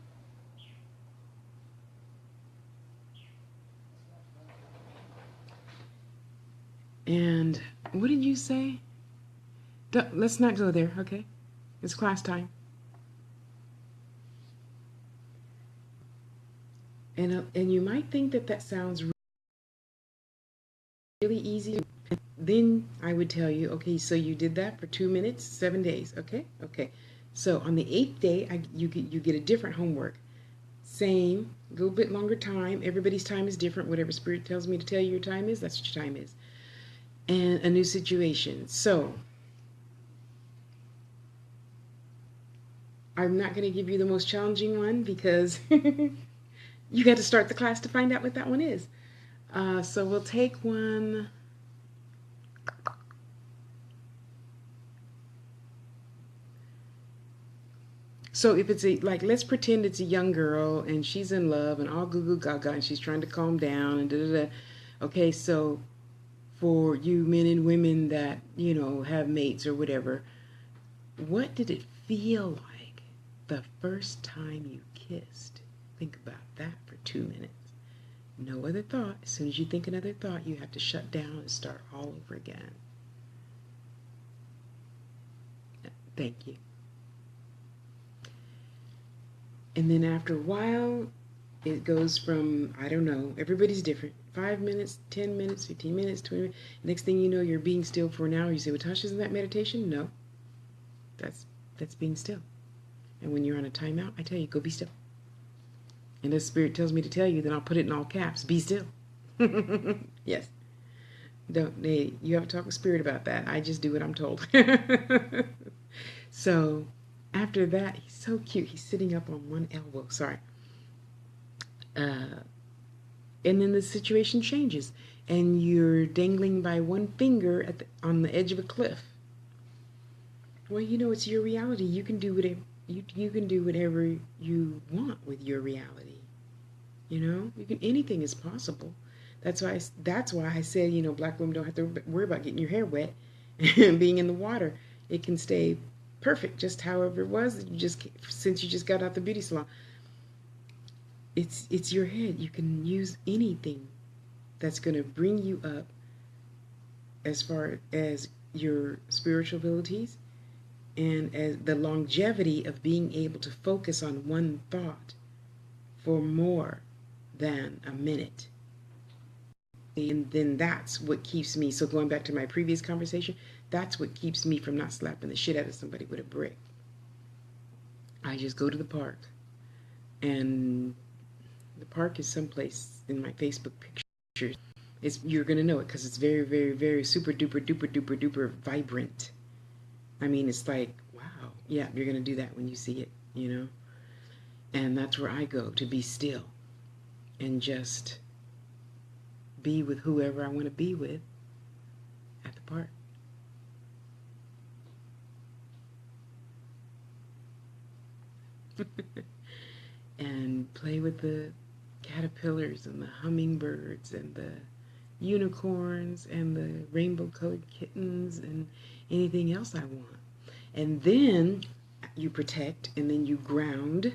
And what did you say? Let's not go there, okay? It's class time. And you might think that sounds really easy. Then I would tell you, okay, so you did that for 2 minutes, 7 days, okay? Okay. So on the 8th day, you get a different homework. Same, a little bit longer time. Everybody's time is different. Whatever Spirit tells me to tell you your time is, that's what your time is. And a new situation. So I'm not going to give you the most challenging one because you got to start the class to find out what that one is. So we'll take one. So if it's let's pretend it's a young girl and she's in love and all goo goo gaga and she's trying to calm down and da da da. Okay, so for you men and women that, have mates or whatever, what did it feel like the first time you kissed? Think about that for 2 minutes. No other thought. As soon as you think another thought, you have to shut down and start all over again. Thank you. And then after a while, it goes from, I don't know, everybody's different. 5 minutes, 10 minutes, 15 minutes, 20 minutes. Next thing you know, you're being still for an hour. You say, well, Tasha, isn't that meditation? No. That's being still. And when you're on a timeout, I tell you, go be still. And if Spirit tells me to tell you, then I'll put it in all caps. Be still. Yes. You have to talk with Spirit about that. I just do what I'm told. So after that, he's so cute. He's sitting up on one elbow. Sorry. And then the situation changes. And you're dangling by one finger on the edge of a cliff. Well, it's your reality. You can do whatever. You can do whatever you want with your reality. Anything is possible. That's why I said, black women don't have to worry about getting your hair wet and being in the water. It can stay perfect just however it was. Since you just got out the beauty salon. It's your head. You can use anything that's going to bring you up as far as your spiritual abilities and as the longevity of being able to focus on one thought for more than a minute. And then that's what keeps me, so going back to my previous conversation, that's what keeps me from not slapping the shit out of somebody with a brick. I just go to the park, and the park is someplace in my Facebook pictures. You're gonna know it because it's very, very, very super duper duper duper duper vibrant. I mean, it's like, wow, yeah, you're gonna do that when you see it, you know. And that's where I go to be still and just be with whoever I want to be with at the park. And play with the caterpillars and the hummingbirds and the unicorns and the rainbow colored kittens and anything else I want. And then you protect, and then you ground,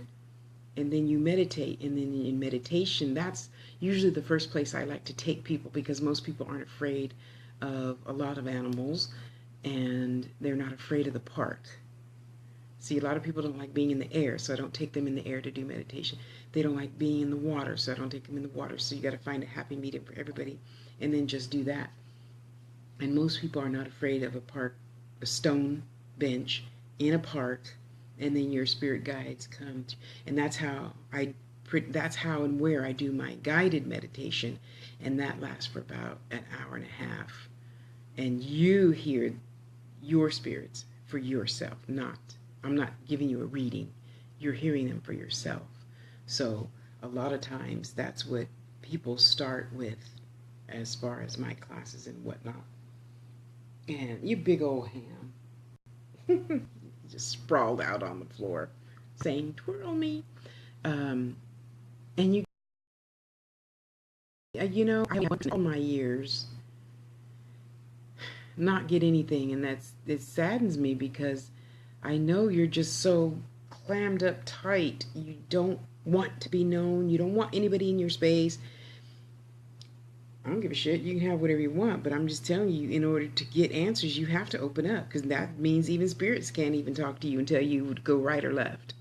and then you meditate. And then in meditation, that's usually the first place I like to take people, because most people aren't afraid of a lot of animals, and they're not afraid of the park. See, a lot of people don't like being in the air, so I don't take them in the air to do meditation. They don't like being in the water, so I don't take them in the water. So you got to find a happy medium for everybody, and then just do that. And most people are not afraid of a park, a stone bench in a park, and then your spirit guides come. And that's how and where I do my guided meditation, and that lasts for about an hour and a half. And you hear your spirits for yourself, I'm not giving you a reading. You're hearing them for yourself. So a lot of times that's what people start with as far as my classes and whatnot. And you big old ham just sprawled out on the floor saying, twirl me. And you know, I went all my years not get anything, and it saddens me because I know you're just so clammed up tight. You don't want to be known. You don't want anybody in your space. I don't give a shit. You can have whatever you want, but I'm just telling you, in order to get answers, you have to open up, because that means even spirits can't even talk to you and tell you to go right or left.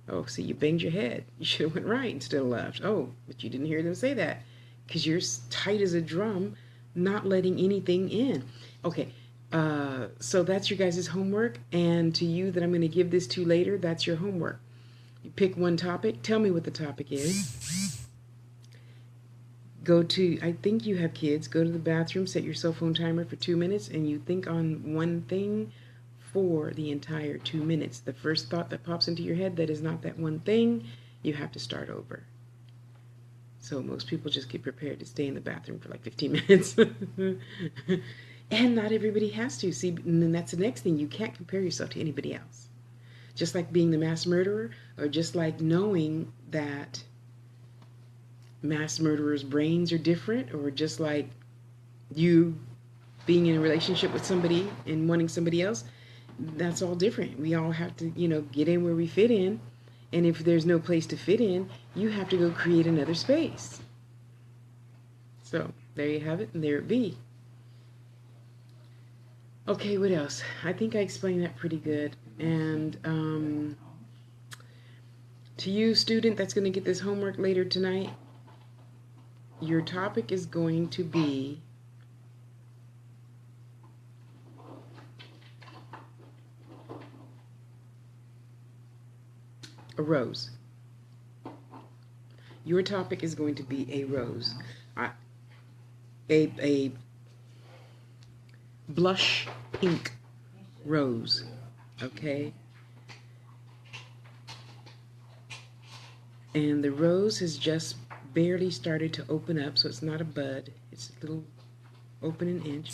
Oh, see, you banged your head. You should have went right instead of left. Oh, but you didn't hear them say that because you're tight as a drum, not letting anything in. Okay. So that's your guys' homework, and to you that I'm going to give this to later, that's your homework. You pick one topic. Tell me what the topic is. I think you have kids, go to the bathroom, set your cell phone timer for 2 minutes, and you think on one thing for the entire 2 minutes. The first thought that pops into your head that is not that one thing, you have to start over. So most people just get prepared to stay in the bathroom for like 15 minutes. And not everybody has to. See, and then that's the next thing. You can't compare yourself to anybody else. Just like being the mass murderer, or just like knowing that mass murderers' brains are different, or just like you being in a relationship with somebody and wanting somebody else, that's all different. We all have to, get in where we fit in. And if there's no place to fit in, you have to go create another space. So there you have it, and there it be. Okay, what else? I think I explained that pretty good. And to you, student, that's going to get this homework later tonight, your topic is going to be a rose. Your topic is going to be a rose. A blush pink rose, okay? And the rose has just barely started to open up, so it's not a bud. It's a little open an inch.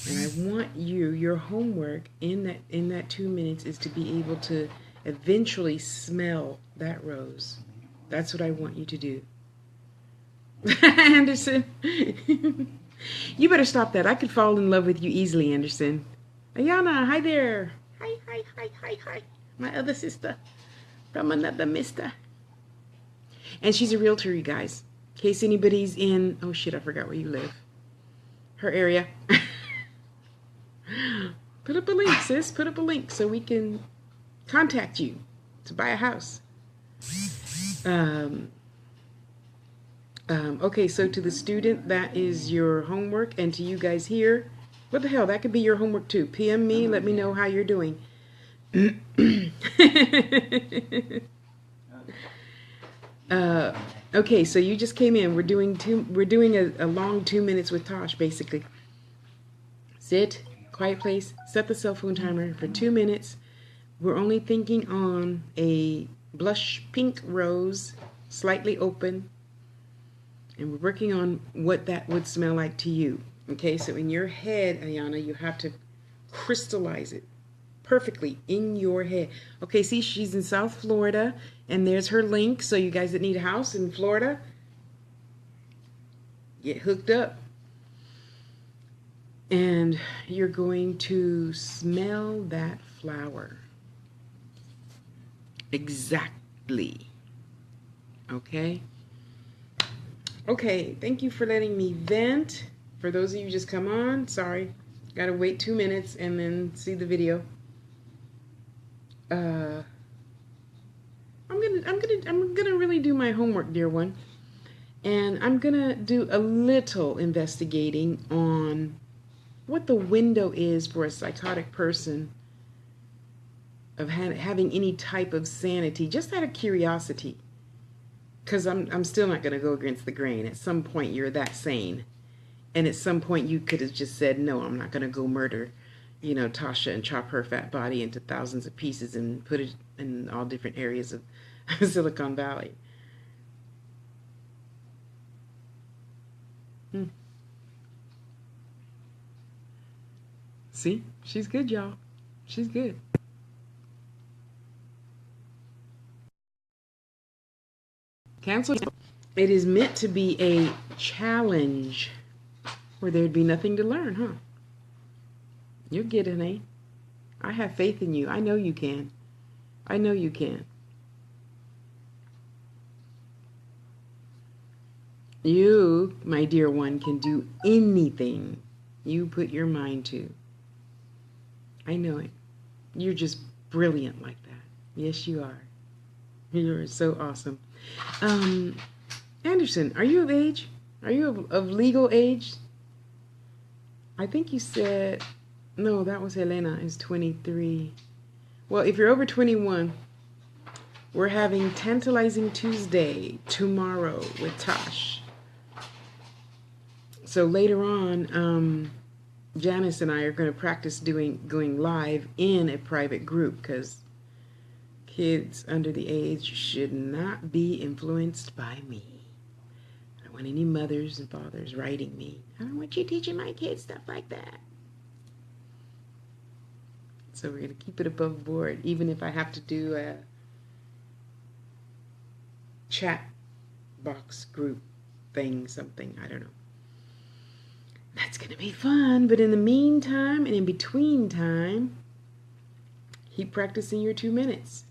And I want your homework in that 2 minutes is to be able to eventually smell that rose. That's what I want you to do. Anderson. You better stop that. I could fall in love with you easily, Anderson. Ayana, hi there. Hi. My other sister from another mister. And she's a realtor, you guys. In case anybody's in, oh shit, I forgot where you live. Her area. Put up a link, sis. Put up a link so we can contact you to buy a house. Okay, so to the student, that is your homework. And to you guys here, what the hell? That could be your homework too. PM me. Let me know how you're doing. Okay, so you just came in. We're doing a long 2 minutes with Tosh, basically. Sit, quiet place, set the cell phone timer for 2 minutes. We're only thinking on a blush pink rose, slightly open, and we're working on what that would smell like to you. Okay, so in your head, Ayana, you have to crystallize it perfectly in your head. Okay, see, she's in South Florida, and there's her link. So you guys that need a house in Florida, get hooked up. And you're going to smell that flower. Exactly. Okay? Okay, thank you for letting me vent. For those of you who just come on, sorry. Gotta wait 2 minutes and then see the video. I'm gonna really do my homework, dear one. And I'm gonna do a little investigating on what the window is for a psychotic person of having any type of sanity, just out of curiosity. Because I'm still not going to go against the grain. At some point, you're that sane. And at some point, you could have just said, no, I'm not going to go murder, Tasha and chop her fat body into thousands of pieces and put it in all different areas of Silicon Valley. See? She's good, y'all. She's good. Cancel. It is meant to be a challenge where there'd be nothing to learn, huh? You'll get it, eh? I have faith in you. I know you can. I know you can. You, my dear one, can do anything you put your mind to. I know it. You're just brilliant like that. Yes, you are. You're so awesome. Anderson, are you of age? Are you of legal age? I think you said, no, that was Helena, is 23. Well, if you're over 21, we're having Tantalizing Tuesday tomorrow with Tosh. So later on, Janice and I are going to practice going live in a private group, because kids under the age should not be influenced by me. I don't want any mothers and fathers writing me. I don't want you teaching my kids stuff like that. So we're going to keep it above board, even if I have to do a chat box group thing, something, I don't know. That's going to be fun. But in the meantime and in between time, keep practicing your 2 minutes.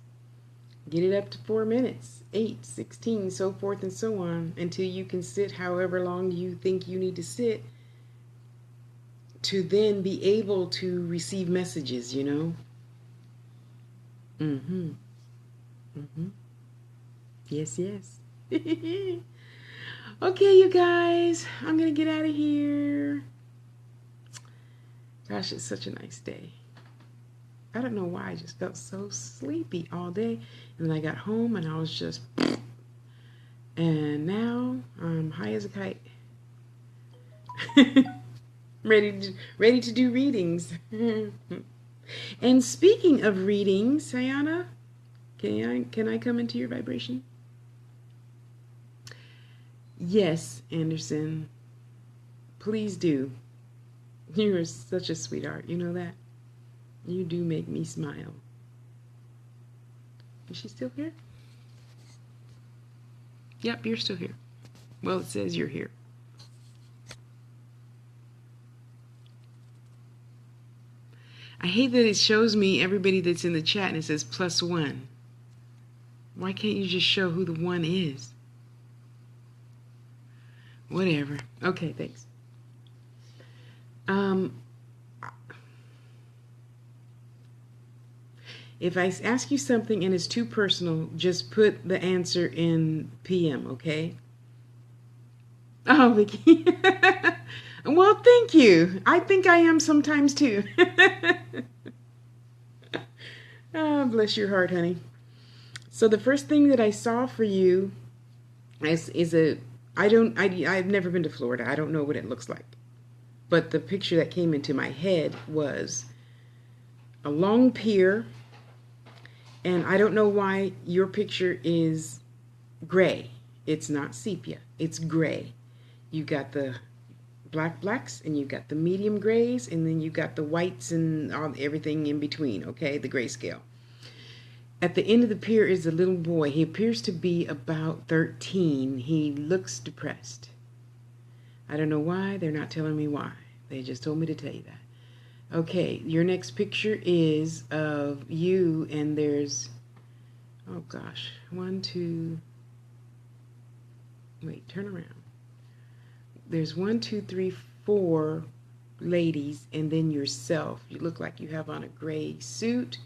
Get it up to 4 minutes, 8, 16, so forth and so on, until you can sit however long you think you need to sit to then be able to receive messages, Yes, yes. Okay, you guys, I'm going to get out of here. Gosh, it's such a nice day. I don't know why, I just felt so sleepy all day. And then I got home and I was just, and now I'm high as a kite. ready to do readings. And speaking of readings, Sayana, can I come into your vibration? Yes, Anderson. Please do. You are such a sweetheart. You know that? You do make me smile. Is she still here? Yep, you're still here. Well, it says you're here. I hate that it shows me everybody that's in the chat and it says +1. Why can't you just show who the one is? Whatever. Okay, thanks. If I ask you something and it's too personal, just put the answer in PM, okay? Oh, Vicky. Well, thank you. I think I am sometimes too. Oh, bless your heart, honey. So the first thing that I saw for you is a I've never been to Florida. I don't know what it looks like. But the picture that came into my head was a long pier, and I don't know why your picture is gray. It's not sepia. It's gray. You got the blacks, and you got the medium grays, and then you got the whites and everything in between, okay? The grayscale. At the end of the pier is a little boy. He appears to be about 13. He looks depressed. I don't know why. They're not telling me why. They just told me to tell you that. Okay, your next picture is of you, and there's, oh gosh, turn around. There's 1, 2, 3, 4 ladies, and then yourself. You look like you have on a gray suit,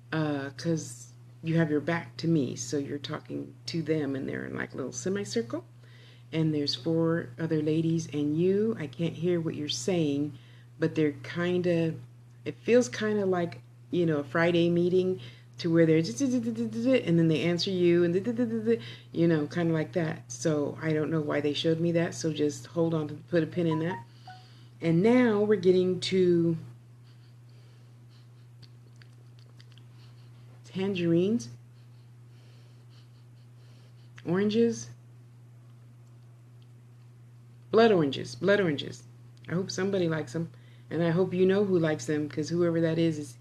because you have your back to me, so you're talking to them, and they're in like a little semicircle. And there's 4 other ladies, and you, I can't hear what you're saying, but they're it feels kind of like, a Friday meeting, to where they're, and then they answer you, and kind of like that. So I don't know why they showed me that, so just hold on to put a pin in that. And now we're getting to tangerines, oranges, blood oranges. I hope somebody likes them, and I hope you know who likes them, because whoever that is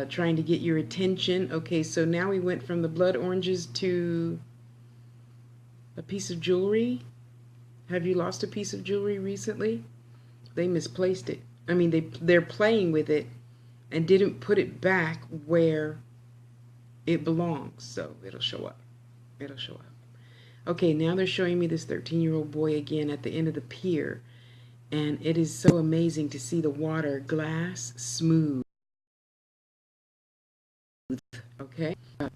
trying to get your attention. Okay, so now we went from the blood oranges to a piece of jewelry. Have you lost a piece of jewelry recently? They misplaced it. I mean, they're playing with it and didn't put it back where it belongs, so it'll show up. Okay, now they're showing me this 13-year-old boy again at the end of the pier, and it is so amazing to see the water glass smooth. Okay, I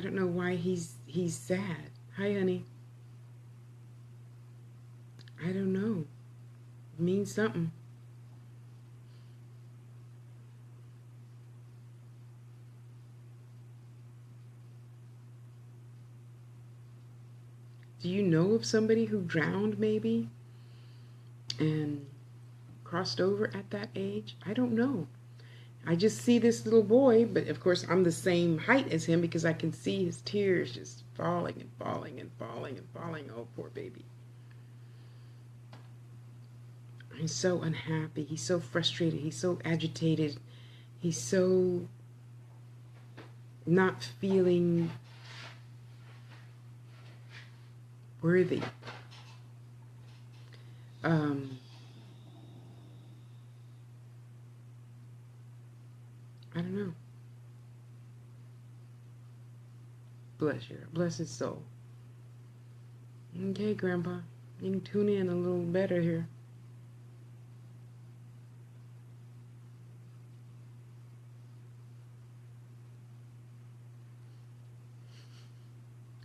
don't know why he's sad. Hi, honey. I don't know. It means something. Do you know of somebody who drowned maybe and crossed over at that age? I don't know. I just see this little boy, but of course I'm the same height as him, because I can see his tears just falling and falling and falling and falling. Oh, poor baby. He's so unhappy. He's so frustrated. He's so agitated. He's so not feeling worthy. I don't know. Bless his soul. Okay, Grandpa, you can tune in a little better here.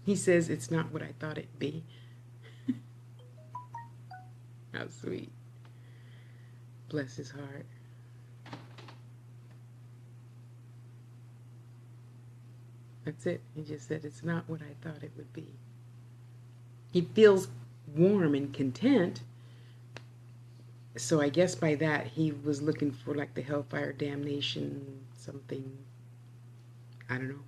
He says it's not what I thought it'd be. How sweet. Bless his heart. That's it. He just said it's not what I thought it would be. He feels warm and content. So I guess by that he was looking for like the hellfire damnation, something. I don't know.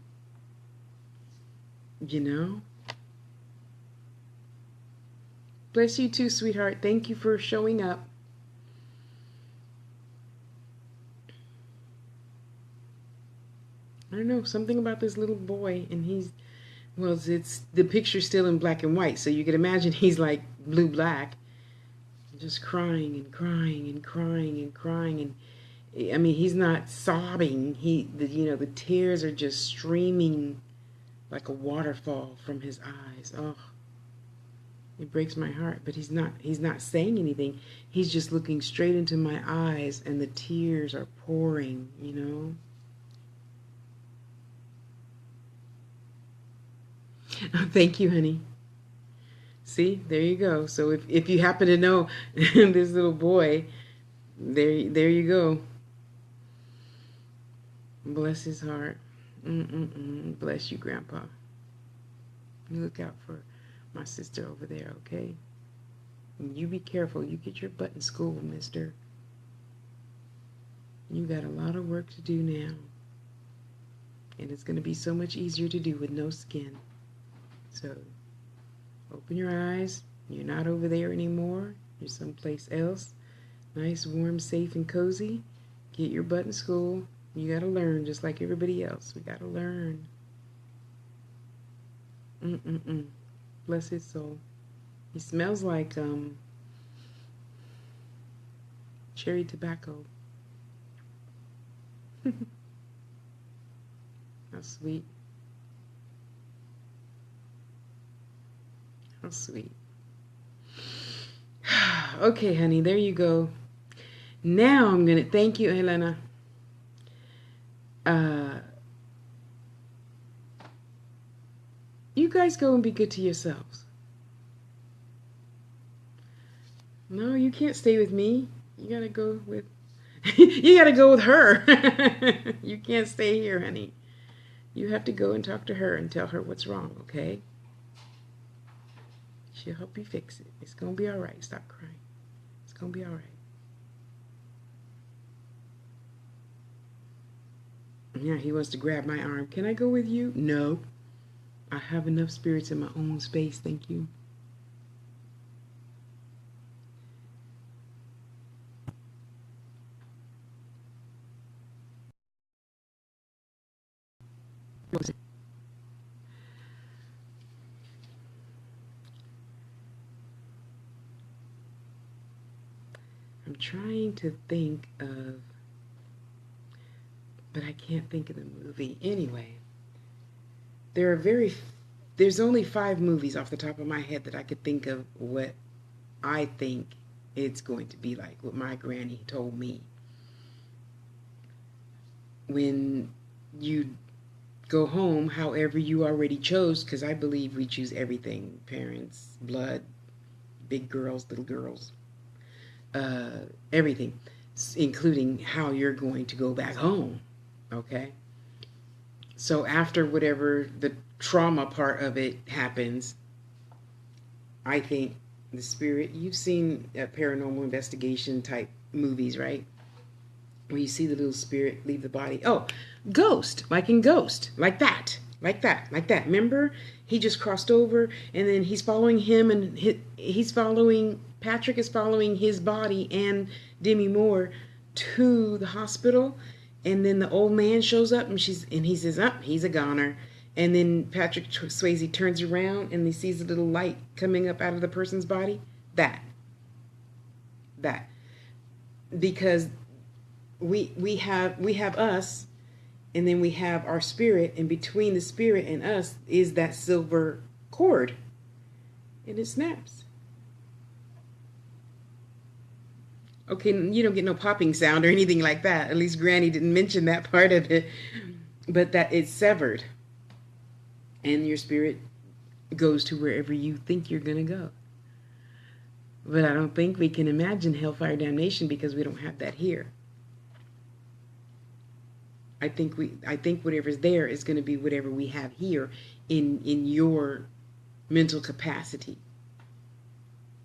Bless you too, sweetheart. Thank you for showing up. I don't know, something about this little boy, and it's the picture's still in black and white, so you can imagine he's like blue-black, just crying and crying and crying and crying, and I mean, he's not sobbing. The tears are just streaming like a waterfall from his eyes. Oh, it breaks my heart, but he's not saying anything. He's just looking straight into my eyes, and the tears are pouring. Thank you, honey. See, there you go. So if you happen to know this little boy, there you go. Bless his heart. Bless you, Grandpa. You look out for my sister over there, okay? And you be careful. You get your butt in school, mister. You got a lot of work to do now. And it's going to be so much easier to do with no skin. So, open your eyes. You're not over there anymore. You're someplace else. Nice, warm, safe, and cozy. Get your butt in school. You got to learn just like everybody else. We got to learn. Bless his soul. He smells like cherry tobacco. How sweet. How sweet. Okay, honey, there you go. Now I'm going to thank you, Helena. You guys go and be good to yourselves. No, you can't stay with me. You got to go with you got to go with her. You can't stay here, honey. You have to go and talk to her and tell her what's wrong, okay? She'll help you fix it. It's going to be all right. Stop crying. It's going to be all right. Yeah, he wants to grab my arm. Can I go with you? No. I have enough spirits in my own space, thank you. I'm trying to think of, but I can't think of the movie. Anyway, there's only 5 movies off the top of my head that I could think of what I think it's going to be like, what my granny told me. When you go home, however you already chose, because I believe we choose everything, parents, blood, big girls, little girls, everything, including how you're going to go back home, okay? So after whatever the trauma part of it happens, I think the spirit, you've seen paranormal investigation type movies, right? Where you see the little spirit leave the body. Oh, Ghost, like in Ghost, like that. Remember? He just crossed over, and then he's following him, and Patrick is following his body and Demi Moore to the hospital, and then the old man shows up, and he says, he's a goner. And then Patrick Swayze turns around, and he sees a little light coming up out of the person's body. That. Because we have us, and then we have our spirit, and between the spirit and us is that silver cord, and it snaps. Okay, you don't get no popping sound or anything like that. At least Granny didn't mention that part of it, but that it's severed, and your spirit goes to wherever you think you're gonna go. But I don't think we can imagine hellfire damnation because we don't have that here. I think whatever's there is going to be whatever we have here in your mental capacity.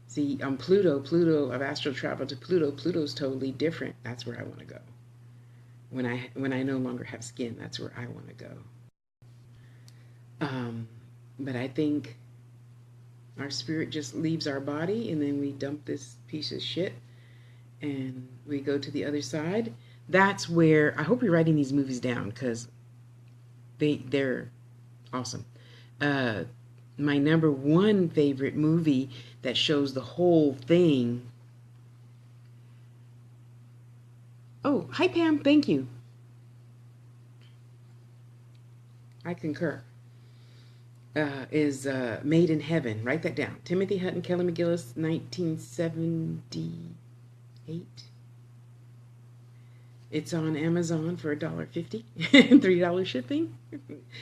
See, on Pluto, I've astral traveled to Pluto. Pluto's totally different. That's where I want to go. When I no longer have skin, that's where I want to go. But I think our spirit just leaves our body, and then we dump this piece of shit, and we go to the other side. That's where, I hope you're writing these movies down, because they're awesome. My number 1 favorite movie that shows the whole thing. Oh, hi Pam, thank you. I concur. Is Made in Heaven. Write that down. Timothy Hutton, Kelly McGillis, 1978. It's on Amazon for $1.50 and $3 shipping.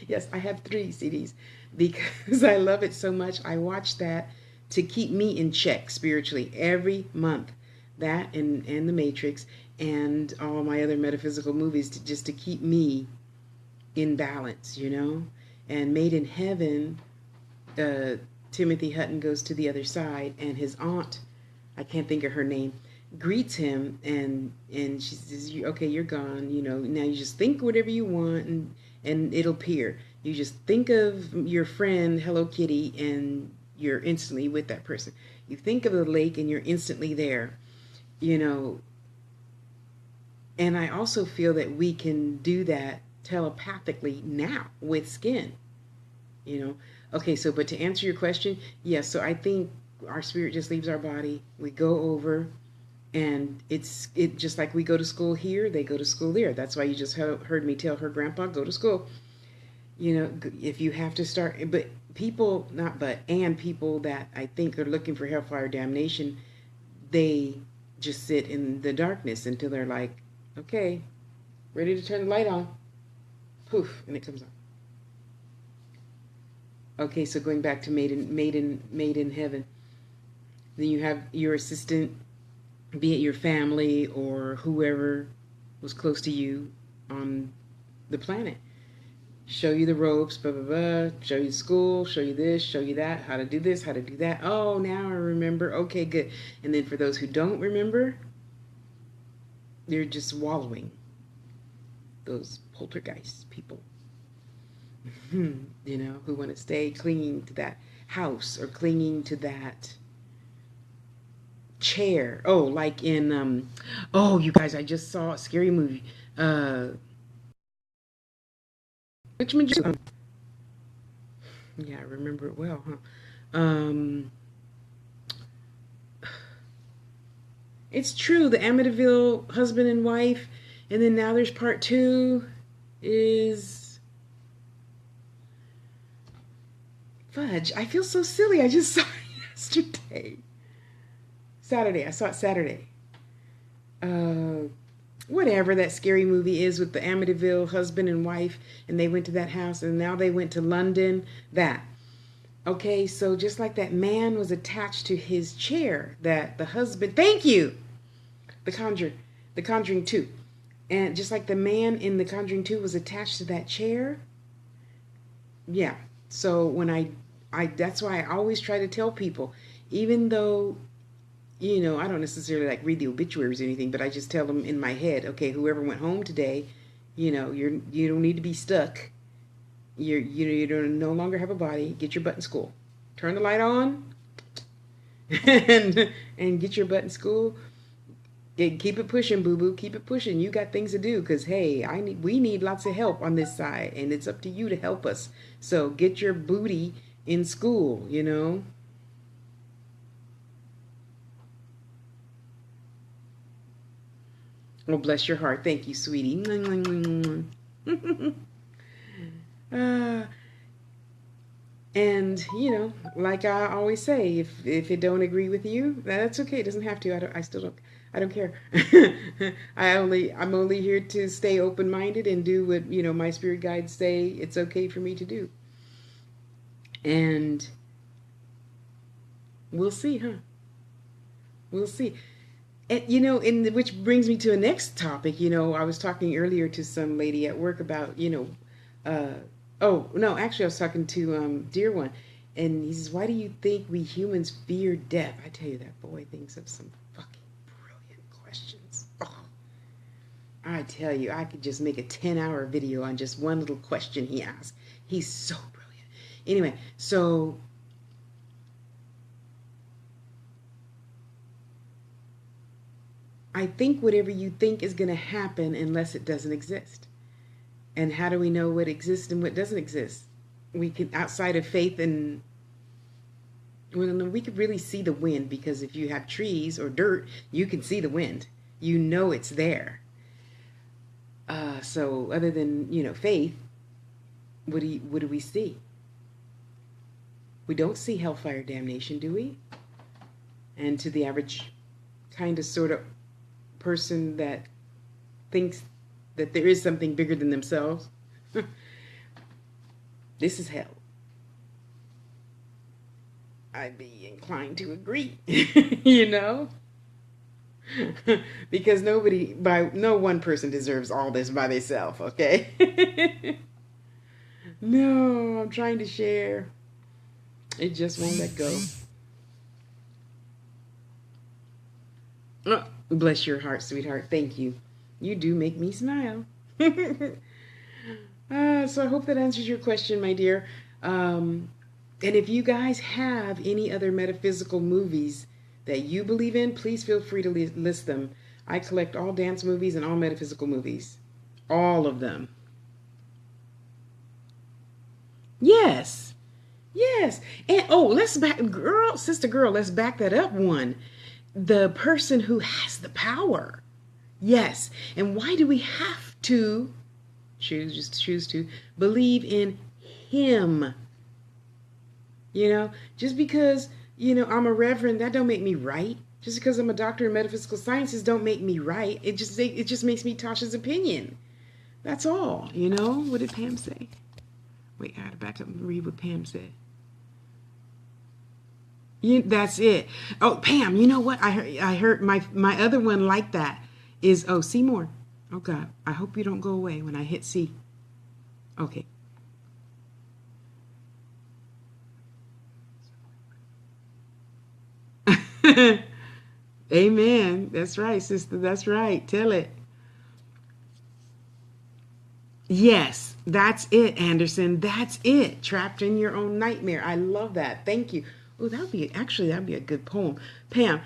Yes, I have 3 CDs because I love it so much. I watch that to keep me in check spiritually every month. That and The Matrix and all my other metaphysical movies just to keep me in balance, you know? And Made in Heaven, uh, Timothy Hutton goes to the other side, and his aunt, I can't think of her name, greets him, and she says, "Okay, you're gone. You know, now you just think whatever you want, and it'll appear. You just think of your friend Hello Kitty, and you're instantly with that person. You think of the lake, and you're instantly there. You know." And I also feel that we can do that telepathically now with skin. You know, okay. So, but to answer your question, yes. So I think our spirit just leaves our body. We go over, and it just like we go to school here, they go to school there. That's why you just heard me tell her grandpa, go to school. You know, if you have to start, but people, not but, and people that I think are looking for hellfire damnation, they just sit in the darkness until they're like, okay, ready to turn the light on. Poof, and it comes on. Okay, so going back to Made in Heaven, then you have your assistant, be it your family or whoever was close to you on the planet. Show you the ropes, blah, blah, blah. Show you school, show you this, show you that, how to do this, how to do that. Oh, now I remember. Okay, good. And then for those who don't remember, they're just wallowing. Those poltergeist people, you know, who want to stay clinging to that house or clinging to that chair. Oh, like in oh, you guys, I just saw a scary movie. Which magician? Yeah, I remember it well, huh? It's true, the Amityville husband and wife, and then now there's part two. Is fudge. I feel so silly. I just saw it yesterday. Saturday. I saw it Saturday. Uh, Whatever that scary movie is with the Amityville husband and wife, and they went to that house, and now they went to London. That. Okay, so just like that man was attached to his chair, that the husband. Thank you. The Conjure, The Conjuring 2, and just like the man in The Conjuring 2 was attached to that chair. Yeah. So when I that's why I always try to tell people, even though I don't necessarily like read the obituaries or anything, but I just tell them in my head, okay, whoever went home today, you don't need to be stuck. You don't no longer have a body. Get your butt in school. Turn the light on, and get your butt in school. Keep it pushing, boo boo. Keep it pushing. You got things to do, because hey, we need lots of help on this side, and it's up to you to help us. So get your booty in school. Oh, bless your heart. Thank you, sweetie. uh, and like I always say, if it don't agree with you, that's okay. It doesn't have to. I still don't. I don't care. I'm only here to stay open minded and do what my spirit guides say it's okay for me to do. And we'll see, huh? We'll see. And which brings me to a next topic. I was talking earlier to some lady at work about uh, oh no, actually I was talking to dear one, and he says, "Why do you think we humans fear death?" I tell you, that boy thinks of some fucking brilliant questions. Oh, I tell you, I could just make a 10-hour video on just one little question he asked. He's so brilliant. Anyway, so I think whatever you think is going to happen unless it doesn't exist. And how do we know what exists and what doesn't exist? We can, outside of faith, and we could really see the wind, because if you have trees or dirt, you can see the wind. You know it's there. So other than faith, what do we see? We don't see hellfire damnation, do we? And to the average kind of sort of person that thinks that there is something bigger than themselves, this is hell. I'd be inclined to agree, you know? Because no one person deserves all this by themselves, okay? No, I'm trying to share. It just won't let go. Oh, bless your heart, sweetheart. Thank you. You do make me smile. So I hope that answers your question, my dear. And if you guys have any other metaphysical movies that you believe in, please feel free to list them. I collect all dance movies and all metaphysical movies. All of them. Yes. Yes. And let's sister girl, let's back that up one. The person who has the power. Yes. And why do we have to choose to believe in him? You know, just because, I'm a reverend, that don't make me right. Just because I'm a doctor in metaphysical sciences don't make me right. It just makes me Tasha's opinion. That's all, What did Pam say? Wait, I had to back up and read what Pam said. That's it. Oh, Pam, you know what? I heard my other one like that is, Seymour. Oh, God. I hope you don't go away when I hit C. Okay. Amen. That's right, sister. That's right. Tell it. Yes, that's it, Anderson. That's it. Trapped in your own nightmare. I love that. Thank you. Oh, that'd be a good poem. Pam,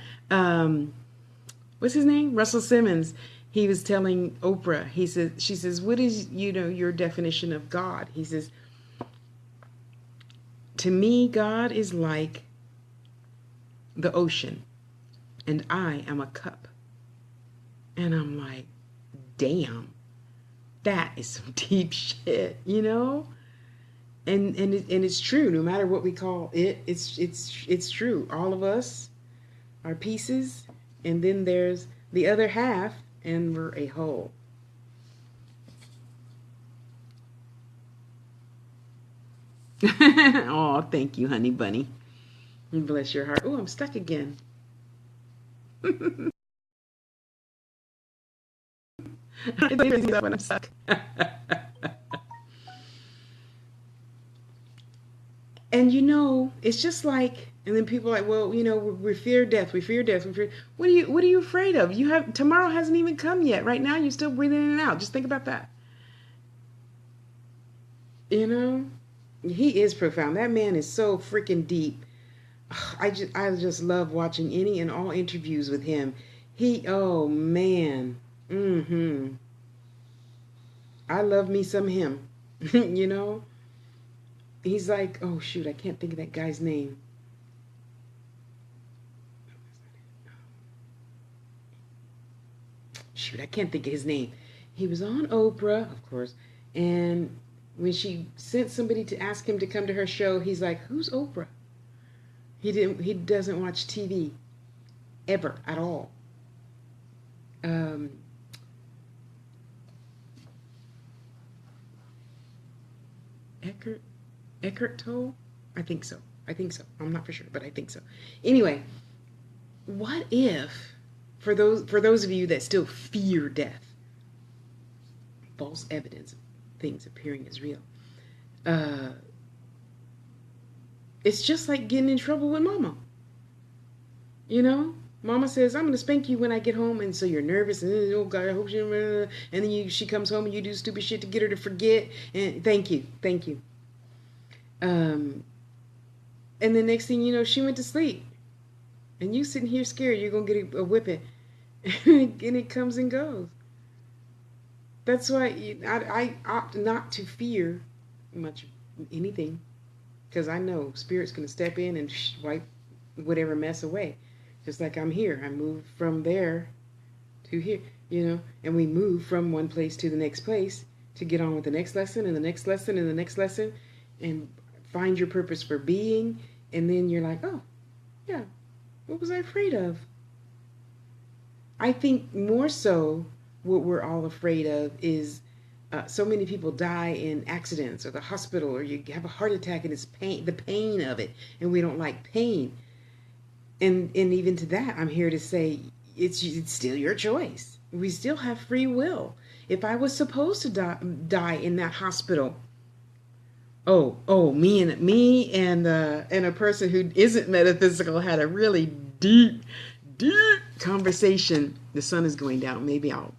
what's his name? Russell Simmons. He was telling Oprah. She says, what is, your definition of God? He says, to me, God is like the ocean, and I am a cup. And I'm like, damn, that is some deep shit, And it's true. No matter what we call it, it's true. All of us are pieces, and then there's the other half, and we're a whole. Oh, thank you, honey bunny. Bless your heart. Oh, I'm stuck again. When I'm stuck. And it's just like, and then people are like, well, we fear death, we fear death, we fear. What are you afraid of? Tomorrow hasn't even come yet. Right now, you're still breathing in and out. Just think about that. He is profound. That man is so freaking deep. I just love watching any and all interviews with him. Oh man. I love me some him. He's like, oh shoot, I can't think of that guy's name. Shoot, I can't think of his name. He was on Oprah, of course, and when she sent somebody to ask him to come to her show, he's like, who's Oprah? He doesn't watch TV ever at all. Eckhart Tolle? I think so. I'm not for sure, but I think so. Anyway, what if, for those of you that still fear death, false evidence of things appearing as real, it's just like getting in trouble with mama. Mama says, I'm going to spank you when I get home, and so you're nervous, and oh God, I hope she, and then she comes home and you do stupid shit to get her to forget, and thank you. And the next thing you know, she went to sleep, and you sitting here scared you're going to get a whipping, and it comes and goes. That's why I opt not to fear much anything, because I know Spirit's going to step in and wipe whatever mess away. Just like I'm here. I move from there to here, and we move from one place to the next place to get on with the next lesson and the next lesson and the next lesson and find your purpose for being. And then you're like, oh, yeah, what was I afraid of? I think more so what we're all afraid of is so many people die in accidents or the hospital, or you have a heart attack and it's pain, the pain of it, and we don't like pain. And even to that, I'm here to say it's still your choice. We still have free will. If I was supposed to die in that hospital, me and a person who isn't metaphysical had a really deep, deep conversation. The sun is going down. Maybe I'll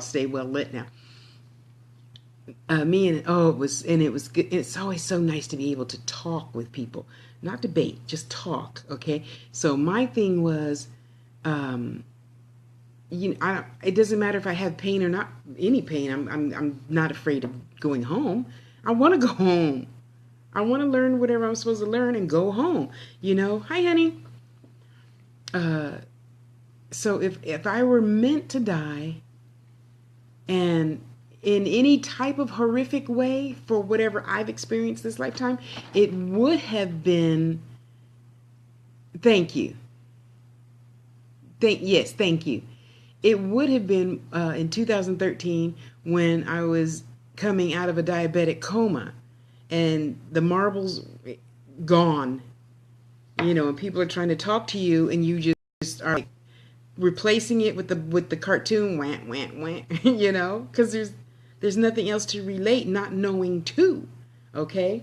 stay well lit now. It was good. It's always so nice to be able to talk with people, not debate, just talk. Okay, so my thing was, it doesn't matter if I have pain or not, any pain. I'm not afraid of going home. I want to go home. I want to learn whatever I'm supposed to learn and go home. Hi, honey. So if I were meant to die, and in any type of horrific way for whatever I've experienced this lifetime, it would have been, thank you. Thank you. It would have been in 2013 when I was coming out of a diabetic coma and the marbles gone, and people are trying to talk to you and you just are like replacing it with the cartoon wah wah wah, because there's nothing else to relate, not knowing to, okay?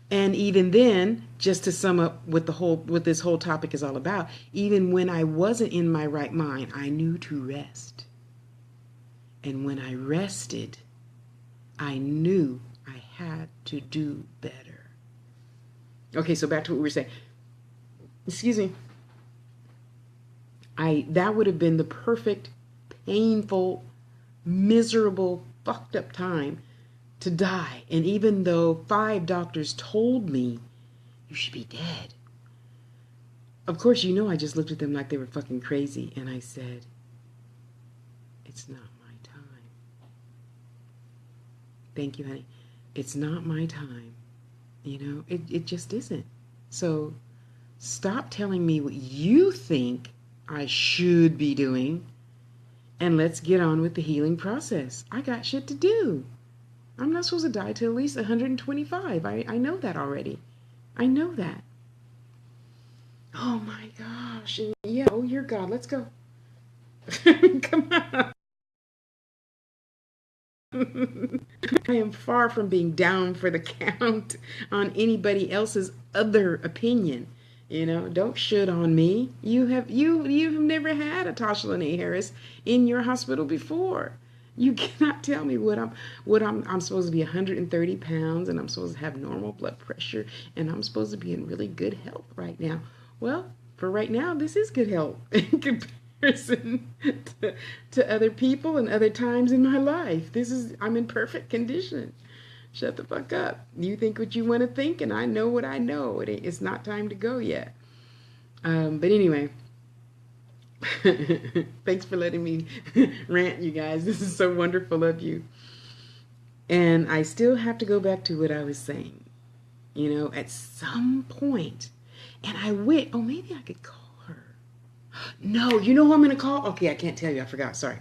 And even then, just to sum up what this whole topic is all about, even when I wasn't in my right mind, I knew to rest. And when I rested, I knew I had to do better. Okay, so back to what we were saying. Excuse me. That would have been the perfect, painful, miserable, fucked up time to die. And even though 5 doctors told me you should be dead, of course, I just looked at them like they were fucking crazy, and I said, it's not my time. Thank you, honey. It's not my time. It just isn't. So stop telling me what you think I should be doing, and let's get on with the healing process. I got shit to do. I'm not supposed to die till at least 125. I know that already. I know that. Oh my gosh. Yeah, oh, you're God. Let's go. Come on. I am far from being down for the count on anybody else's other opinion. Don't shit on me. You've never had a Tasha Lene Harris in your hospital before. You cannot tell me I'm supposed to be 130 pounds and I'm supposed to have normal blood pressure and I'm supposed to be in really good health right now. Well, for right now, this is good health in comparison to other people and other times in my life. I'm in perfect condition. Shut the fuck up. You think what you want to think, and I know what I know. It's not time to go yet. But anyway, thanks for letting me rant, you guys. This is so wonderful of you. And I still have to go back to what I was saying. At some point, and maybe I could call her. No, you know who I'm going to call? Okay, I can't tell you. I forgot. Sorry.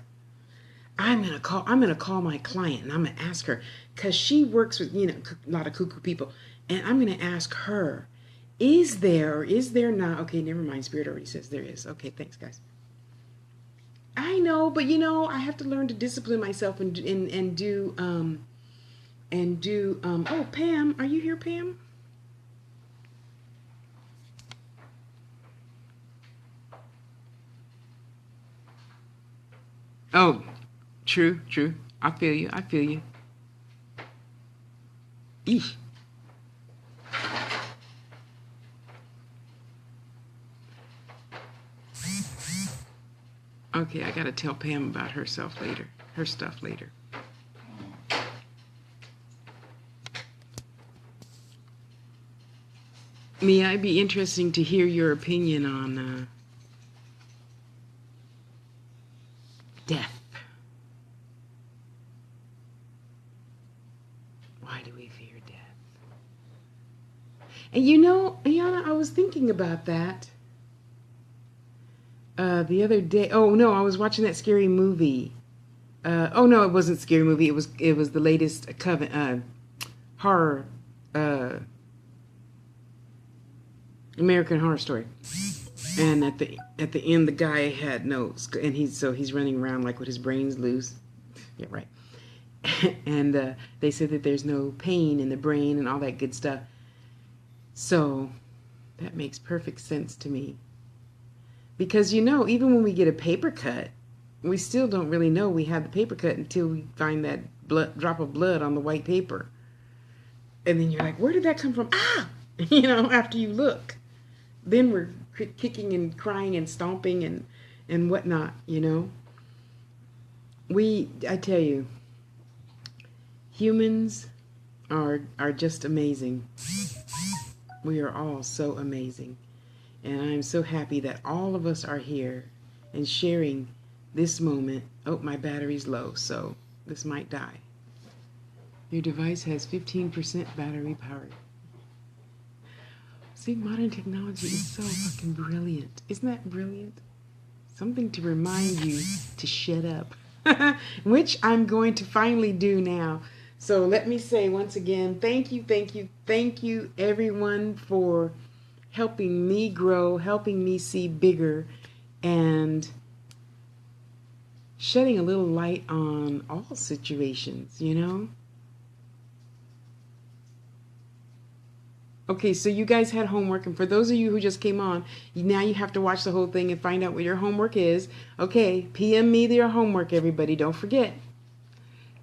I'm gonna call my client and I'm gonna ask her, because she works with a lot of cuckoo people, and I'm gonna ask her, is there or is there not? Okay, never mind. Spirit already says there is. Okay, thanks, guys. I know, but I have to learn to discipline myself and do Oh, Pam, are you here, Pam? Oh, true. I feel you. Eesh. Okay, I gotta tell Pam about her stuff later. Mia, it'd be interesting to hear your opinion on death. Why do we fear death? And Ayana, I was thinking about that. The other day, oh no, I was watching that scary movie. Oh no, it wasn't a scary movie. It was the latest horror, uh, American Horror Story. And at the end, the guy had no, and he's running around like with his brains loose. Yeah, right. And they said that there's no pain in the brain and all that good stuff. So that makes perfect sense to me. Because even when we get a paper cut, we still don't really know we had the paper cut until we find that drop of blood on the white paper. And then you're like, where did that come from? Ah! After you look. Then we're kicking and crying and stomping and whatnot, I tell you, humans are just amazing. We are all so amazing. And I'm so happy that all of us are here and sharing this moment. Oh, my battery's low, so this might die. Your device has 15% battery power. See, modern technology is so fucking brilliant. Isn't that brilliant? Something to remind you to shut up. Which I'm going to finally do now. So let me say once again, thank you everyone for helping me grow, helping me see bigger, and shedding a little light on all situations, Okay, so you guys had homework, and for those of you who just came on, now you have to watch the whole thing and find out what your homework is. Okay, PM me your homework, everybody. Don't forget.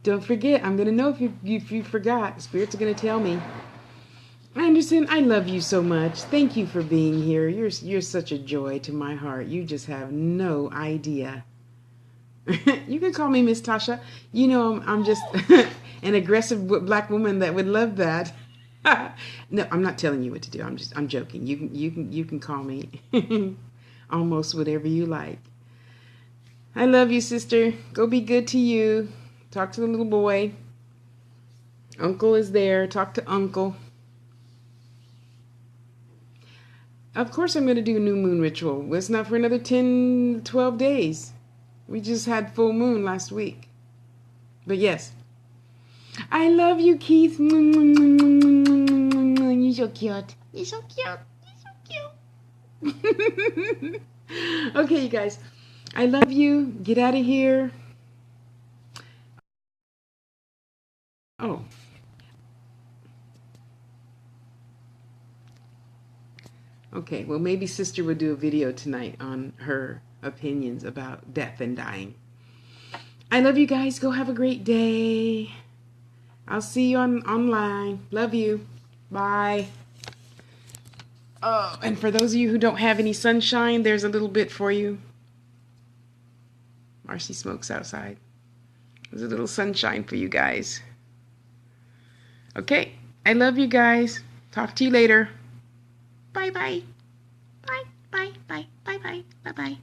Don't forget. I'm going to know if you forgot. Spirits are going to tell me. Anderson, I love you so much. Thank you for being here. You're such a joy to my heart. You just have no idea. You can call me Miss Tasha. I'm just an aggressive black woman that would love that. No, I'm not telling you what to do. I'm joking. You can call me almost whatever you like. I love you, sister. Go be good to you. Talk to the little boy. Uncle is there. Talk to Uncle. Of course I'm going to do a new moon ritual. It's not for another 10, 12 days. We just had full moon last week. But yes. I love you, Keith. You're so cute. You're so cute. You're so cute. Okay, you guys. I love you. Get out of here. Oh. Okay, well, maybe Sister would do a video tonight on her opinions about death and dying. I love you guys. Go have a great day. I'll see you online. Love you. Bye. Oh, and for those of you who don't have any sunshine, there's a little bit for you. Marcy smokes outside. There's a little sunshine for you guys. Okay, I love you guys. Talk to you later. Bye-bye. Bye, bye, bye, bye, bye, bye, bye.